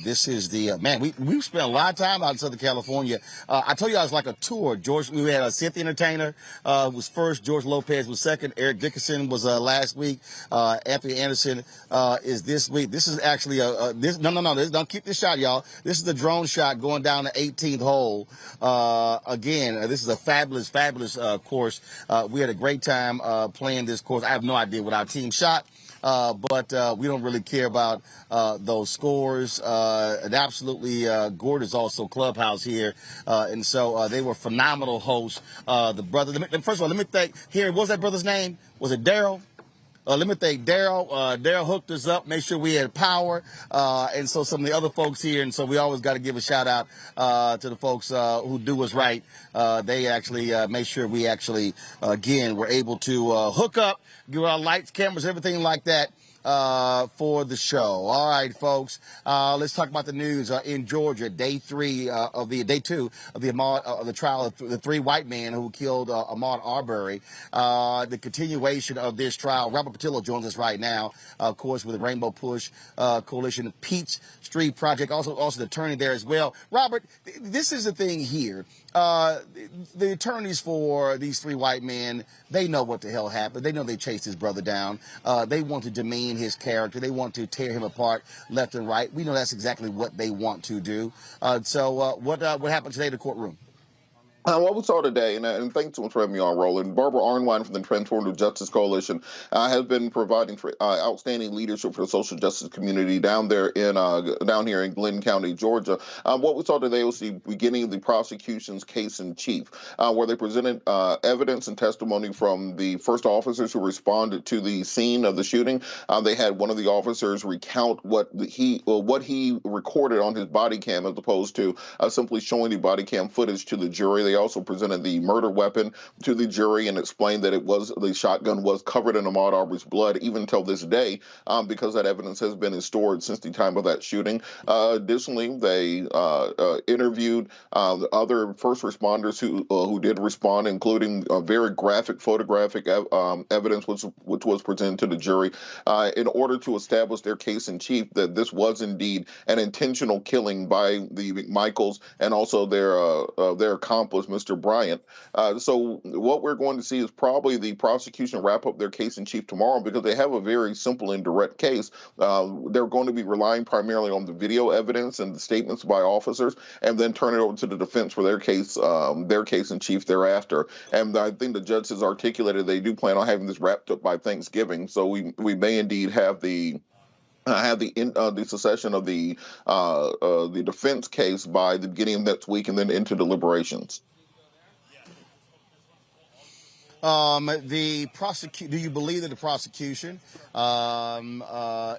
This is the, man, we've spent a lot of time out in Southern California. I told you I was like a tour. We had a Cynthia Entertainer was first. George Lopez was second. Eric Dickerson was last week. Anthony Anderson is this week. This is actually don't keep this shot, y'all. This is the drone shot going down the 18th hole. Again, this is a fabulous course. We had a great time playing this course. I have no idea what our team shot. But we don't really care about those scores. An absolutely gorgeous also clubhouse here. And so they were phenomenal hosts. The brother, first of all, let me thank, here, what was that brother's name? Was it Daryl? Let me thank Daryl. Daryl hooked us up, made sure we had power, and so some of the other folks here. And so we always got to give a shout out to the folks who do us right. They actually made sure we actually, again, were able to hook up, give our lights, cameras, everything like that. For the show. All right, folks. Let's talk about the news in Georgia. Day 2 of the trial of the 3 white men who killed Ahmaud Arbery. The continuation of this trial. Robert Patillo joins us right now, of course, with the Rainbow Push Coalition, Peach Street Project, also the attorney there as well. Robert, this is the thing here. The attorneys for these 3 white men, they know what the hell happened. They know they chased his brother down. They want to demean his character. They want to tear him apart left and right. We know that's exactly what they want to do. So what happened today in the courtroom? What we saw today, and thanks so much for having me on, Roland. Barbara Arnwine from the Transformative Justice Coalition has been providing for outstanding leadership for the social justice community down here in Glenn County, Georgia. What we saw today was the beginning of the prosecution's case in chief, where they presented evidence and testimony from the first officers who responded to the scene of the shooting. They had one of the officers recount what he recorded on his body cam, as opposed to simply showing the body cam footage to the jury. They also presented the murder weapon to the jury and explained that the shotgun was covered in Ahmaud Arbery's blood even until this day, because that evidence has been stored since the time of that shooting. Additionally, they interviewed the other first responders who did respond, including very graphic photographic evidence which was presented to the jury in order to establish their case in chief that this was indeed an intentional killing by the McMichaels and also their accomplice was Mr. Bryant. So what we're going to see is probably the prosecution wrap up their case in chief tomorrow because they have a very simple and direct case. They're going to be relying primarily on the video evidence and the statements by officers, and then turn it over to the defense for their case in chief thereafter. And I think the judge has articulated they do plan on having this wrapped up by Thanksgiving. So we may indeed have the secession of the defense case by the beginning of next week and then into deliberations. Do you believe that the prosecution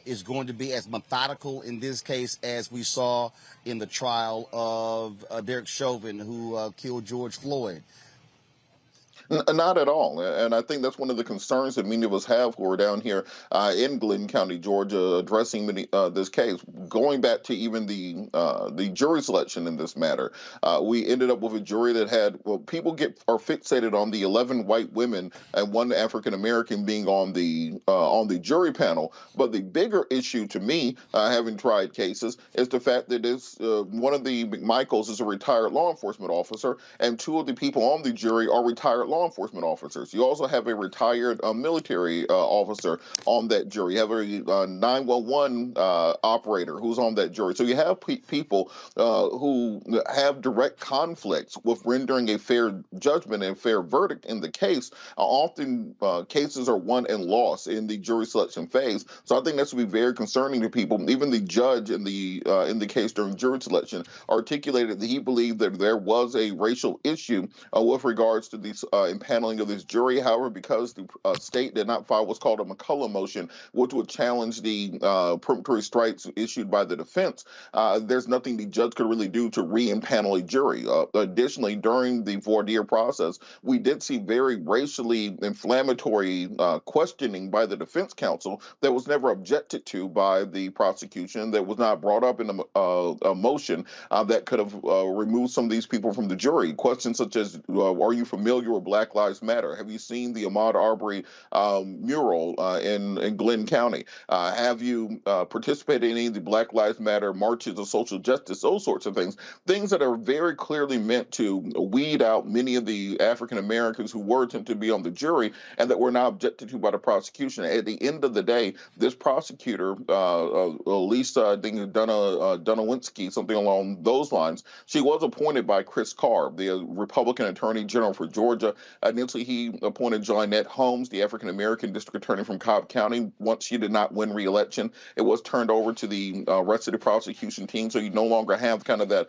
is going to be as methodical in this case as we saw in the trial of Derek Chauvin, who killed George Floyd? Not at all, and I think that's one of the concerns that many of us have who are down here in Glenn County, Georgia, addressing this case. Going back to even the jury selection in this matter, we ended up with a jury that had people are fixated on the 11 white women and one African American being on the jury panel. But the bigger issue to me, having tried cases, is the fact that one of the McMichaels is a retired law enforcement officer, and two of the people on the jury are retired law enforcement officers. You also have a retired military officer on that jury. You have a 911 operator who's on that jury. So you have people who have direct conflicts with rendering a fair judgment and fair verdict in the case. Often cases are won and lost in the jury selection phase. So I think that's would be very concerning to people. Even the judge in the case during jury selection articulated that he believed that there was a racial issue with regards to these impaneling of this jury. However, because the state did not file what's called a McCullough motion, which would challenge the peremptory strikes issued by the defense, there's nothing the judge could really do to re-impanel a jury. Additionally, during the voir dire process, we did see very racially inflammatory questioning by the defense counsel that was never objected to by the prosecution, that was not brought up in a motion that could have removed some of these people from the jury. Questions such as, are you familiar with Black Lives Matter? Have you seen the Ahmaud Arbery mural in Glenn County? Have you participated in any of the Black Lives Matter marches of social justice? Those sorts of things. Things that are very clearly meant to weed out many of the African Americans who were attempted to be on the jury and that were not objected to by the prosecution. At the end of the day, this prosecutor, Lisa, I think, Dunawinski, something along those lines, she was appointed by Chris Carr, the Republican Attorney General for Georgia. Initially, he appointed Johnette Holmes, the African-American district attorney from Cobb County. Once she did not win re-election, it was turned over to the rest of the prosecution team. So you no longer have kind of that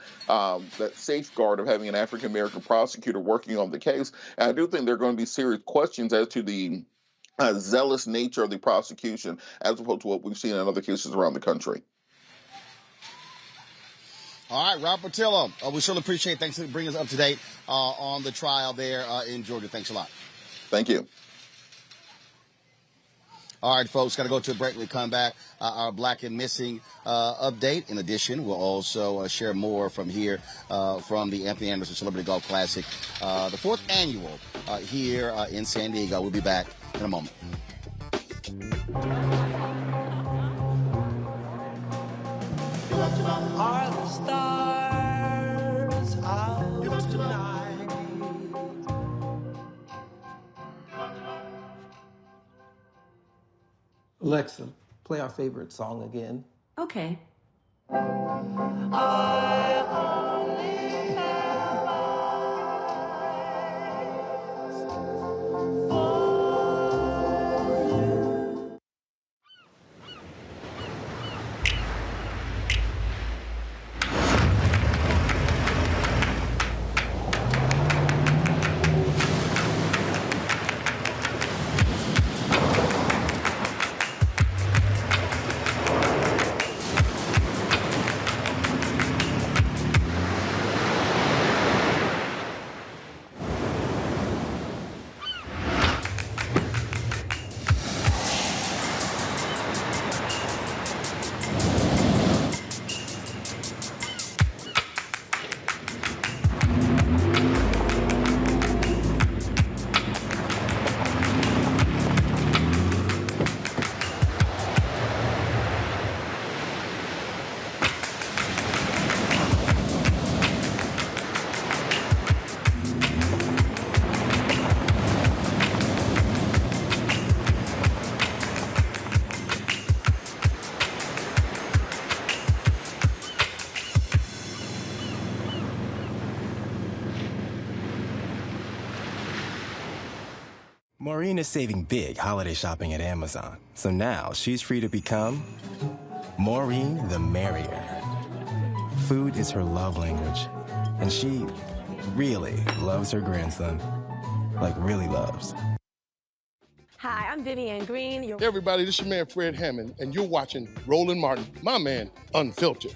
safeguard of having an African-American prosecutor working on the case. And I do think there are going to be serious questions as to the zealous nature of the prosecution as opposed to what we've seen in other cases around the country. All right, Rob Patillo, we certainly appreciate it. Thanks for bringing us up to date on the trial there in Georgia. Thanks a lot. Thank you. All right, folks, got to go to a break. We come back, our Black and Missing update. In addition, we'll also share more from here from the Anthony Anderson Celebrity Golf Classic, the 4th annual here in San Diego. We'll be back in a moment. Are the stars out tonight? Alexa, play our favorite song again. Okay. I only have eyes for you. Maureen is saving big holiday shopping at Amazon. So now she's free to become Maureen the Merrier. Food is her love language. And she really loves her grandson. Like, really loves. Hi, I'm Vivian Green. Hey everybody, this is your man Fred Hammond, and you're watching Roland Martin, my man, Unfiltered.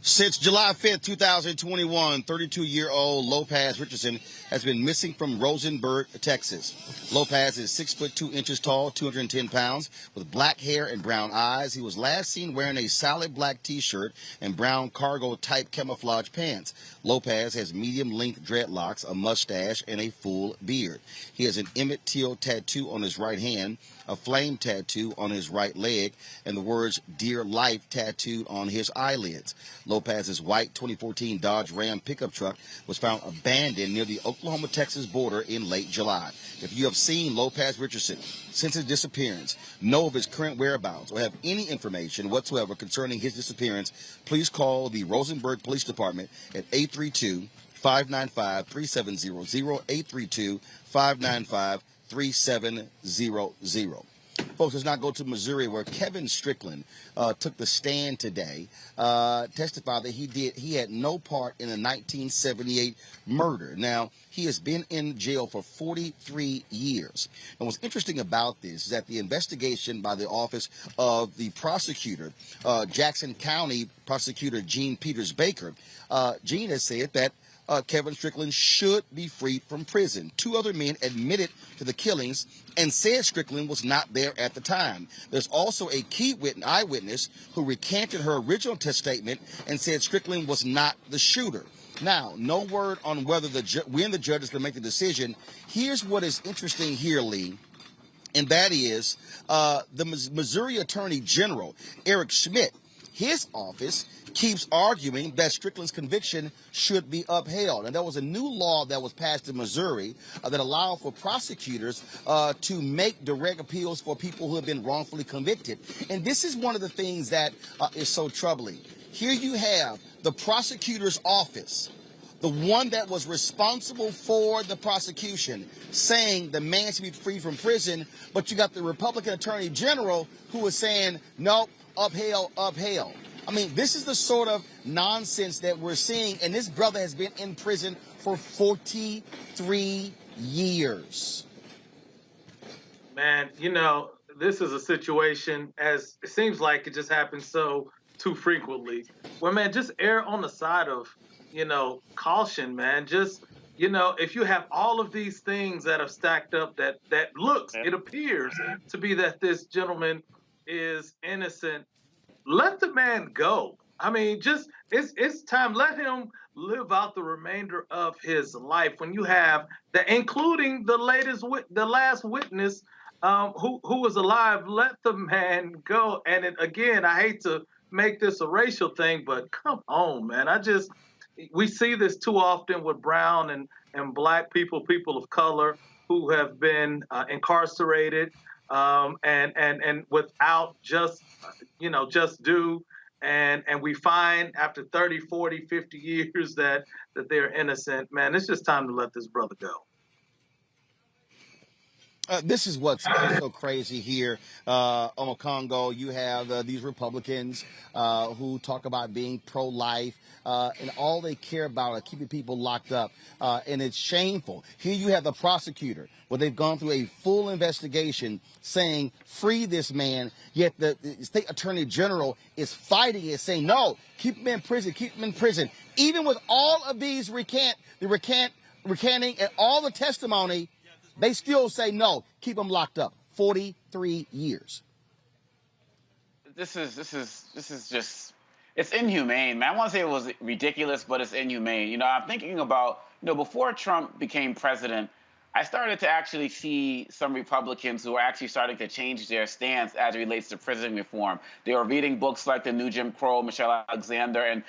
Since July 5th, 2021, 32-year-old Lopez Richardson has been missing from Rosenberg, Texas. Lopez is 6'2" tall, 210 pounds, with black hair and brown eyes. He was last seen wearing a solid black T-shirt and brown cargo-type camouflage pants. Lopez has medium-length dreadlocks, a mustache, and a full beard. He has an Emmett Till tattoo on his right hand, a flame tattoo on his right leg, and the words "Dear Life" tattooed on his eyelids. Lopez's white 2014 Dodge Ram pickup truck was found abandoned near the Oklahoma-Texas border in late July. If you have seen Lopez Richardson since his disappearance, know of his current whereabouts, or have any information whatsoever concerning his disappearance, please call the Rosenberg Police Department at 832-595-3700, 832-595-3700. Folks, let's not go to Missouri, where Kevin Strickland took the stand today, testified that he had no part in the 1978 murder. Now, he has been in jail for 43 years. And what's interesting about this is that the investigation by the office of the prosecutor, Jackson County Prosecutor Gene Peters Baker, Gene has said that Kevin Strickland should be freed from prison. Two other men admitted to the killings and said Strickland was not there at the time. There's also a key eyewitness who recanted her original test statement and said Strickland was not the shooter. Now, no word on whether when the judge is going to make the decision. Here's what is interesting here, Lee, and that is the Missouri Attorney General, Eric Schmidt, his office keeps arguing that Strickland's conviction should be upheld. And there was a new law that was passed in Missouri that allowed for prosecutors to make direct appeals for people who have been wrongfully convicted. And this is one of the things that is so troubling. Here you have the prosecutor's office, the one that was responsible for the prosecution, saying the man should be free from prison, but you got the Republican Attorney General who is saying, nope, upheld, upheld. I mean, this is the sort of nonsense that we're seeing, and this brother has been in prison for 43 years. Man, you know, this is a situation, as it seems like it just happens so too frequently, where, man, just err on the side of, caution, man. Just, if you have all of these things that are stacked up that it appears to be that this gentleman is innocent, let the man go. I mean, just it's time. Let him live out the remainder of his life. When you have including the last witness who was alive, let the man go. And again, I hate to make this a racial thing, but come on, man. We see this too often with brown and black people of color who have been incarcerated and without just due. And we find after 30, 40, 50 years that they're innocent. Man, it's just time to let this brother go. This is what's so crazy here on Congo. You have these Republicans who talk about being pro-life, and all they care about are keeping people locked up, and it's shameful. Here you have the prosecutor, where they've gone through a full investigation saying, free this man, yet the state attorney general is fighting it, saying, no, keep him in prison, keep him in prison. Even with all of these recanting and all the testimony, they still say no, keep him locked up. 43 years. This is just, it's inhumane, man. I want to say it was ridiculous, but it's inhumane. I'm thinking about, before Trump became president, I started to actually see some Republicans who are actually starting to change their stance as it relates to prison reform. They were reading books like The New Jim Crow, Michelle Alexander, and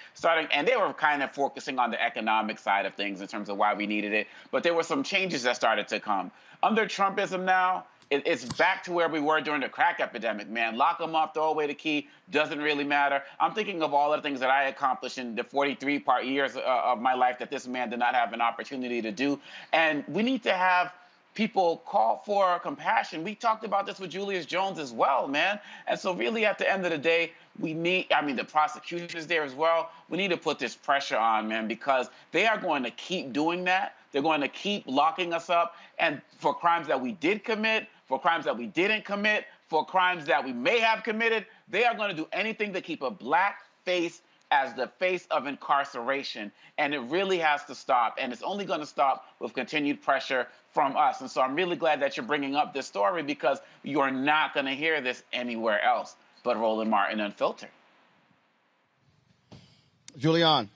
they were kind of focusing on the economic side of things in terms of why we needed it. But there were some changes that started to come. Under Trumpism now, it's back to where we were during the crack epidemic, man. Lock them up, throw away the key, doesn't really matter. I'm thinking of all the things that I accomplished in the 43 years of my life that this man did not have an opportunity to do. And we need to have people call for compassion. We talked about this with Julius Jones as well, man. And so really at the end of the day, the prosecutor's there as well. We need to put this pressure on, man, because they are going to keep doing that. They're going to keep locking us up, and for crimes that we did commit, for crimes that we didn't commit, for crimes that we may have committed, they are going to do anything to keep a black face as the face of incarceration. And it really has to stop. And it's only going to stop with continued pressure from us. And so I'm really glad that you're bringing up this story, because you're not going to hear this anywhere else but Roland Martin Unfiltered. Julian.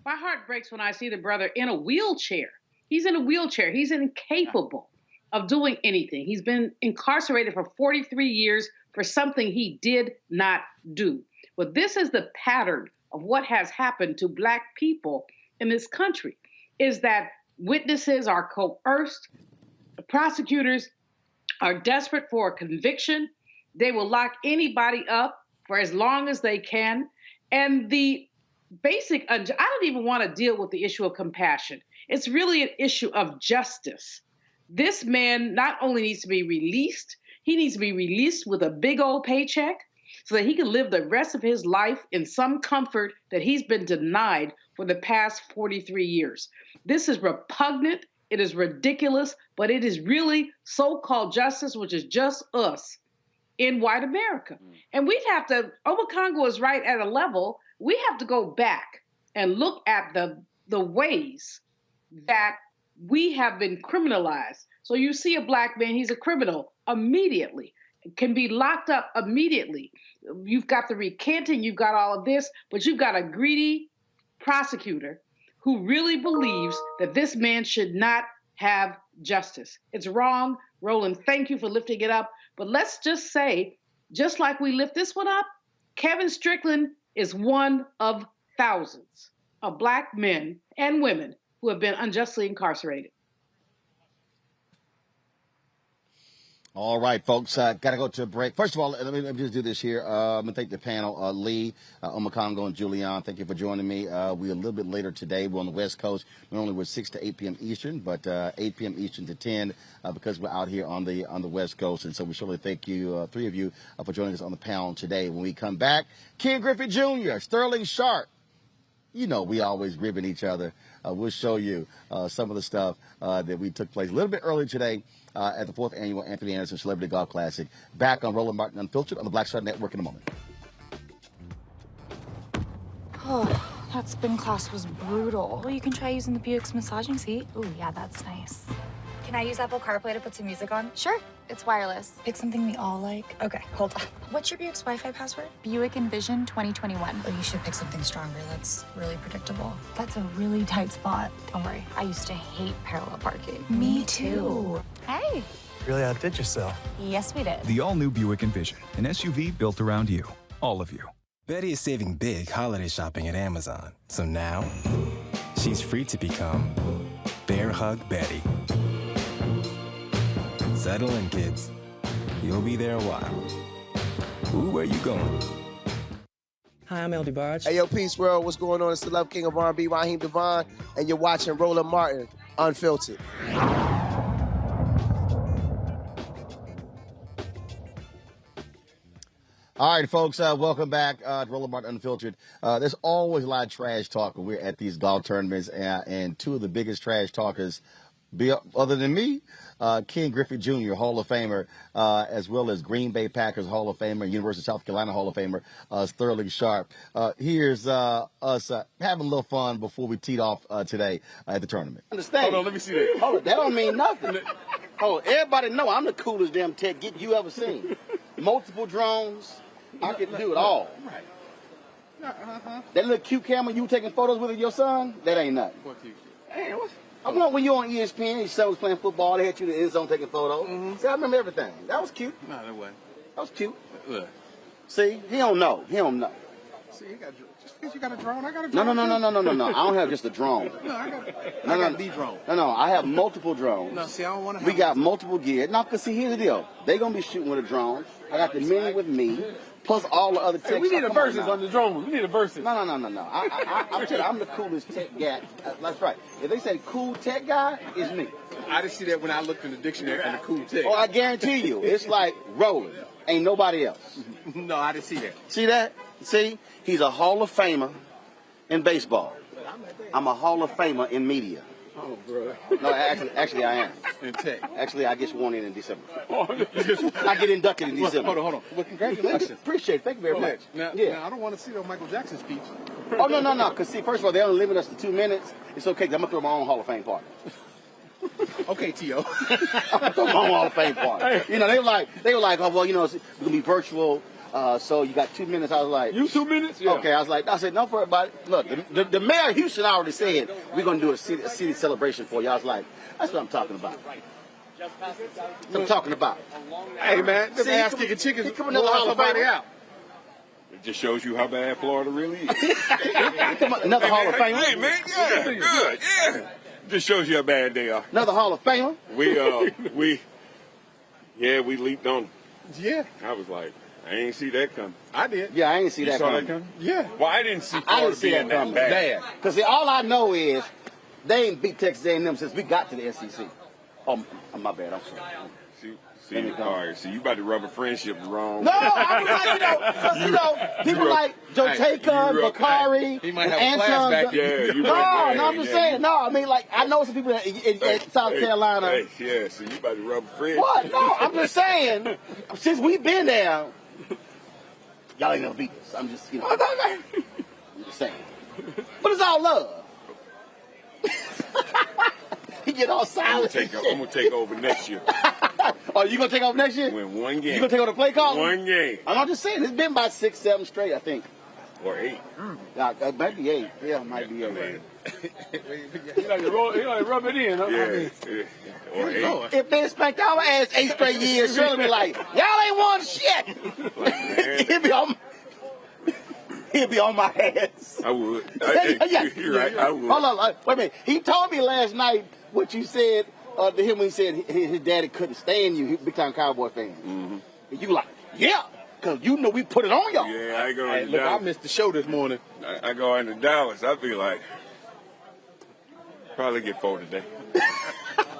My heart breaks when I see the brother in a wheelchair. He's in a wheelchair. He's incapable of doing anything. He's been incarcerated for 43 years for something he did not do. But this is the pattern of what has happened to Black people in this country, is that witnesses are coerced, the prosecutors are desperate for a conviction, they will lock anybody up for as long as they can, and the basic, I don't even want to deal with the issue of compassion. It's really an issue of justice. This man not only needs to be released, he needs to be released with a big old paycheck so that he can live the rest of his life in some comfort that he's been denied for the past 43 years. This is repugnant, it is ridiculous, but it is really so-called justice, which is just us in white America. And we'd have to, Obakongo is right at a level, we have to go back and look at the ways that we have been criminalized. So you see a Black man, he's a criminal immediately, can be locked up immediately. You've got the recanting, you've got all of this, but you've got a greedy prosecutor who really believes that this man should not have justice. It's wrong. Roland, thank you for lifting it up. But let's just say, just like we lift this one up, Kevin Strickland is one of thousands of Black men and women who have been unjustly incarcerated. All right, folks, got to go to a break. First of all, let me just do this here. I'm going to thank the panel, Lee, Omakongo, and Julian. Thank you for joining me. We're a little bit later today. We're on the West Coast. Normally we're 6 to 8 p.m. Eastern, but 8 p.m. Eastern to 10 because we're out here on the West Coast. And so we surely thank you, three of you, for joining us on the panel today. When we come back, Ken Griffey Jr., Sterling Sharp. You know, we always ribbing each other. We'll show you some of the stuff that we took place a little bit earlier today at the 4th Annual Anthony Anderson Celebrity Golf Classic. Back on Roland Martin Unfiltered on the Black Star Network in a moment. Oh, that spin class was brutal. Well, you can try using the Buick's massaging seat. Oh, yeah, that's nice. Can I use Apple CarPlay to put some music on? Sure, it's wireless. Pick something we all like. Okay, hold on. What's your Buick's Wi-Fi password? Buick Envision 2021. Oh, you should pick something stronger. That's really predictable. That's a really tight spot. Don't worry, I used to hate parallel parking. Me too. Hey. Really outdid yourself. Yes, we did. The all-new Buick Envision, an SUV built around you, all of you. Betty is saving big holiday shopping at Amazon. So now, she's free to become Bear Hug Betty. Settle in, kids. You'll be there a while. Ooh, where you going? Hi, I'm El DeBarge. Hey, yo, Peace World. What's going on? It's the Love King of R&B, Raheem Devon, and you're watching Roland Martin Unfiltered. All right, folks, welcome back to Roland Martin Unfiltered. There's always a lot of trash talk when we're at these golf tournaments, and two of the biggest trash talkers, other than me, Ken Griffey Jr., Hall of Famer, as well as Green Bay Packers Hall of Famer, University of South Carolina Hall of Famer, Sterling Sharp. Here's us having a little fun before we teed off today at the tournament. Understand? Hold on, let me see that. Hold on, that don't mean nothing. Hold on, everybody know I'm the coolest damn tech geek you ever seen. Multiple drones, I can do it all. Right. That little cute camera you taking photos with your son, that ain't nothing. What cute? Hey, what's... I remember when you were on ESPN, your son was playing football, they had you in the end zone taking photos. See, I remember everything. That was cute. No, that wasn't. That was cute. Look. See, he don't know. He don't know. See, just because you got a drone, I got a No, drone. no. I don't have just a drone. No, I got the drone. No, I have multiple drones. No, see, I don't want to. We got multiple gear. No, because see, here's the deal. They gonna be shooting with a drone. I got the men with me, plus all the other tech. Hey, we need a Come versus on the drone. We need a versus. No. I'm telling you, I'm the coolest tech guy. That's right. If they say cool tech guy, it's me. I didn't see that when I looked in the dictionary and the cool tech. Oh, I guarantee you, it's like Roland. Ain't nobody else. No, I didn't see that. See that? See? He's a Hall of Famer in baseball. I'm a Hall of Famer in media. Oh, bro. No, actually, I am. In tech. Actually, I get sworn in December. I get inducted in December. Hold on. Well, congratulations. Appreciate it. Thank you very much. Now, I don't want to see the Michael Jackson speech. Oh, no. Because, see, first of all, they only limit us to 2 minutes. It's okay. I'm going to throw my own Hall of Fame party. Okay, T.O. I'm going to throw my own Hall of Fame party. You know, they were like, oh, well, you know, it's going to be virtual. So you got 2 minutes. I was like, you 2 minutes? Yeah. Okay, I said, no, for everybody. Look, the mayor of Houston already said we're going to do a city celebration for you. I was like, that's what I'm talking about. That's what I'm talking about. Hey, man, this ass kicking chickens come another Hall of somebody Famer out. It just shows you how bad Florida really is. Another Hall of Famer. Hey, man, yeah, good, yeah. Just shows you how bad they are. Another Hall of Famer. We leaped on. Yeah. I was like, I ain't see that coming. I did. Yeah, I ain't see that coming. Yeah. Well, I didn't see Florida being that bad. Because all I know is they ain't beat Texas A&M since we got to the SEC. Oh, my bad. I'm sorry. See, all right. So you about to rub a friendship wrong. No, I was like, you know, people like Joe Tacon, Bakari, he might have Anton. a flashback. Yeah, you no, I'm just saying. Yeah. No, I mean, like, I know some people in South Carolina. Hey, yeah, so you about to rub a friendship. What? No, I'm just saying. Since we've been there, y'all ain't never beat us. I'm just, you know. I'm just saying. But it's all love. He get all silent. I'm gonna take over next year. Oh, you gonna take over next year? Win one game. You gonna take over the play call? One game. I'm just saying, it's been about 6, 7 straight, I think. Or 8. It might be 8. Yeah, it might be 8. You like rub it in, huh? Yeah. Or 8. If they spanked our ass 8 straight years, Shirley be like, y'all ain't won shit. He'd be on my ass. I would. You're right. I would. Hold on. Wait a minute. He told me last night what you said to him when he said his daddy couldn't stand you. He was a big-time Cowboy fan. Mm-hmm. And you like, yeah, because you know we put it on y'all. Yeah, I go into Look, Dallas. I missed the show this morning. I go into Dallas. I be like, probably get 4 today.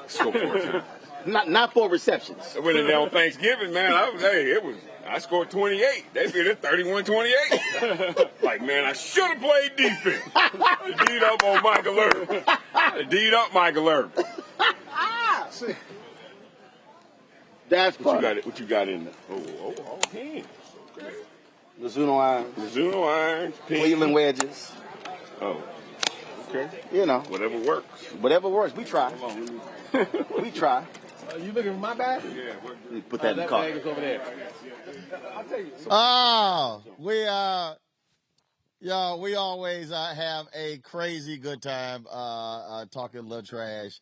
Score 4 times. Not 4 receptions. When it on Thanksgiving, man, I scored 28. They beat it 31-28. Like, man, I should have played defense. D'd up on Michael Irvin. D'd up Michael Irvin. That's funny. What you got in there? Oh, hands. Mizuno irons. Mizuno irons. Cleveland wedges. Oh, okay. You know. Whatever works. Whatever works. We try. We try. You looking for my bag? Yeah. Put that in the car. Bag is over there. I'll tell you. Oh, we always have a crazy good time talking a little trash.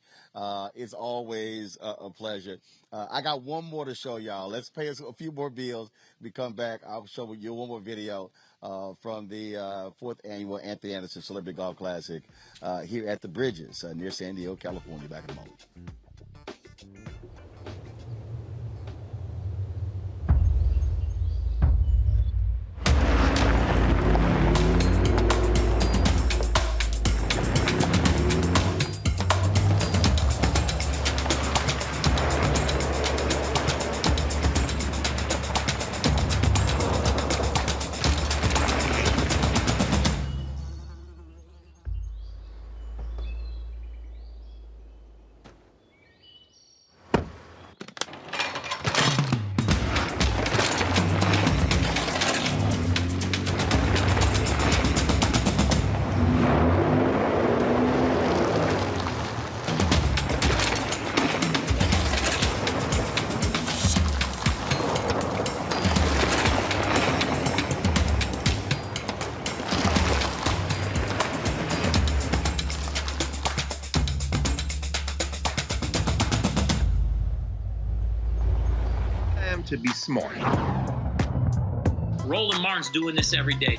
It's always a pleasure. I got one more to show y'all. Let's pay us a few more bills. We come back, I'll show you one more video from the 4th annual Anthony Anderson Celebrity Golf Classic here at the Bridges near San Diego, California. Back in a moment. to be smart. Roland Martin's doing this every day.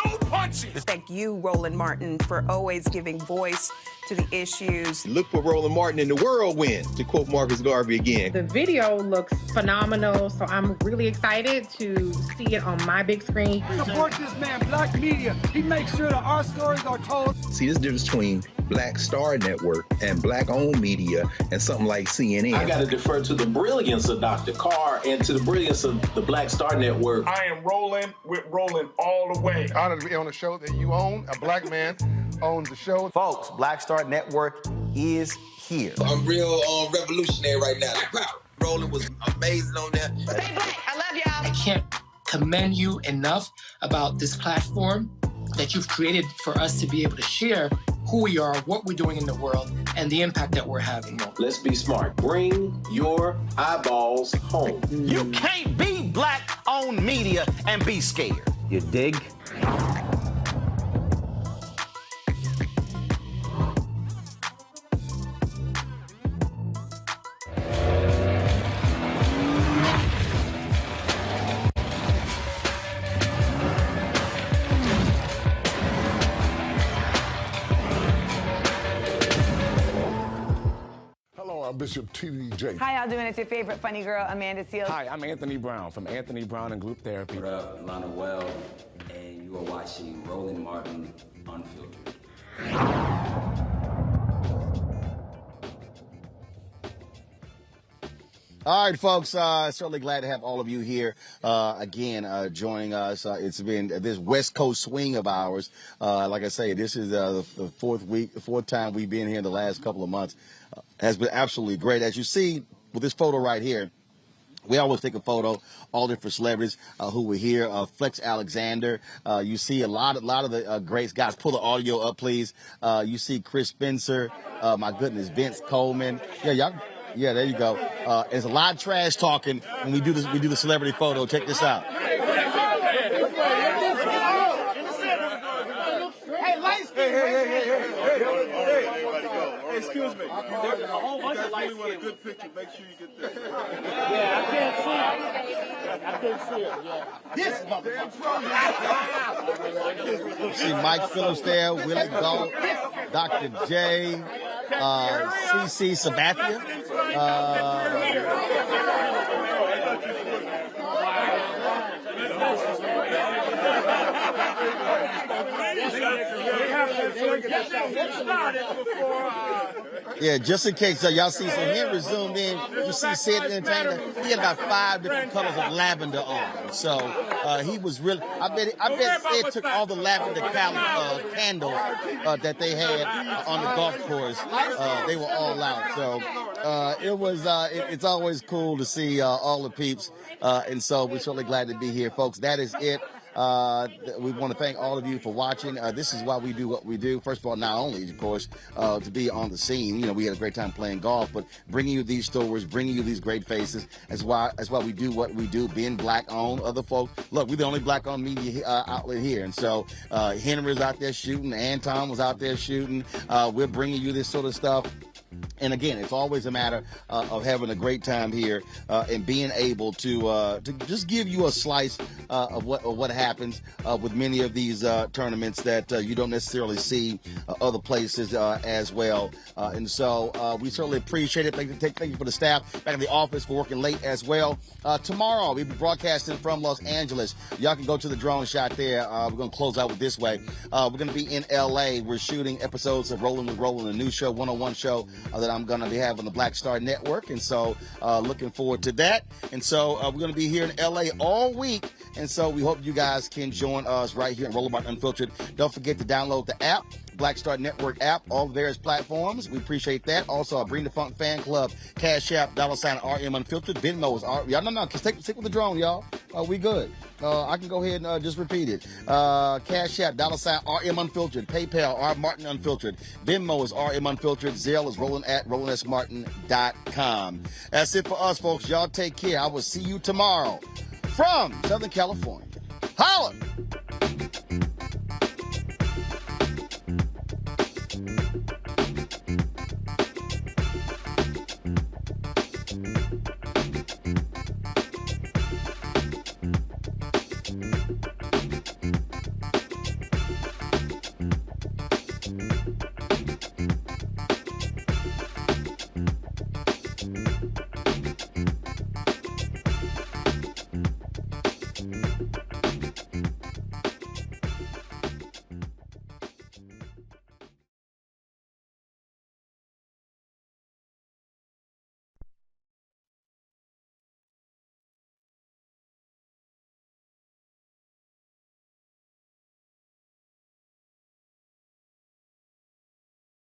No punching! Thank you, Roland Martin, for always giving voice to the issues. Look for Roland Martin in the whirlwind, to quote Marcus Garvey again. The video looks phenomenal, so I'm really excited to see it on my big screen. Support this man, Black Media. He makes sure that our stories are told. See, this difference between Black Star Network and Black-owned media and something like CNN. I got to defer to the brilliance of Dr. Carr and to the brilliance of the Black Star Network. I am rolling with Roland all the way. Honored to be on a show that you own. A black man owns the show. Folks, Black Star Network is here. I'm real revolutionary right now. Roland was amazing on there. Stay black. I love y'all. I can't commend you enough about this platform that you've created for us to be able to share who we are, what we're doing in the world, and the impact that we're having. Let's be smart. Bring your eyeballs home. You can't be Black-owned media and be scared. You dig? I'm Bishop TDJ. How y'all doing? It's your favorite funny girl, Amanda Seals. Hi, I'm Anthony Brown from Anthony Brown and Group Therapy. What up, Lana Well, and you are watching Roland Martin Unfiltered. All right, folks, certainly glad to have all of you here again joining us. It's been this West Coast swing of ours. Like I say, this is the fourth time we've been here in the last couple of months. Has been absolutely great. As you see with this photo right here, we always take a photo, all different celebrities who were here. Flex Alexander, you see a lot of the greats. Guys, pull the audio up, please. You see Chris Spencer, my goodness, Vince Coleman. Yeah, y'all. Yeah, there you go. There's a lot of trash talking when we do this. We do the celebrity photo. Check this out. Hey, lights. Hey, excuse me. There's a whole bunch of lights. If you really want a good picture, make sure you get there. Yeah, I can't see it. This motherfucker. See Mike Phillips there, Willie Galt, Dr. J, CC Sabathia. Yeah, just in case y'all see, so Henry zoomed in, you see Sid Entertainer, he had about 5 different colors of lavender on. So he was really, I bet Sid took all the lavender candles that they had on the golf course. They were all out. So it's always cool to see all the peeps. And so we're certainly glad to be here, folks. That is it. We want to thank all of you for watching. This is why we do what we do. First of all, not only, of course, to be on the scene. You know, we had a great time playing golf, but bringing you these stories, bringing you these great faces. That's why we do what we do. Being black-owned, other folks. Look, we're the only black-owned media outlet here, and so Henry's out there shooting. Anton was out there shooting. We're bringing you this sort of stuff. And again, it's always a matter of having a great time here and being able to just give you a slice of what happens with many of these tournaments that you don't necessarily see other places as well. And so we certainly appreciate it. Thank you for the staff back in the office for working late as well. Tomorrow, we'll be broadcasting from Los Angeles. Y'all can go to the drone shot there. We're going to close out with this way. We're going to be in L.A. We're shooting episodes of Roland with Roland, a new show, one-on-one show that I'm going to be having on the Black Star Network. And so looking forward to that. And so we're going to be here in L.A. all week. And so we hope you guys can join us right here in Roland Martin Unfiltered. Don't forget to download the app, Black Star Network app, all various platforms. We appreciate that. Also, Bring the Funk Fan Club, Cash App, $RM Unfiltered, Venmo is y'all. No, stick with the drone, y'all. We good. I can go ahead and just repeat it. Cash App, $RM Unfiltered, PayPal, R Martin Unfiltered, Venmo is RM Unfiltered, Zelle is Roland at RolandSMartin.com. That's it for us, folks. Y'all take care. I will see you tomorrow from Southern California. Holla!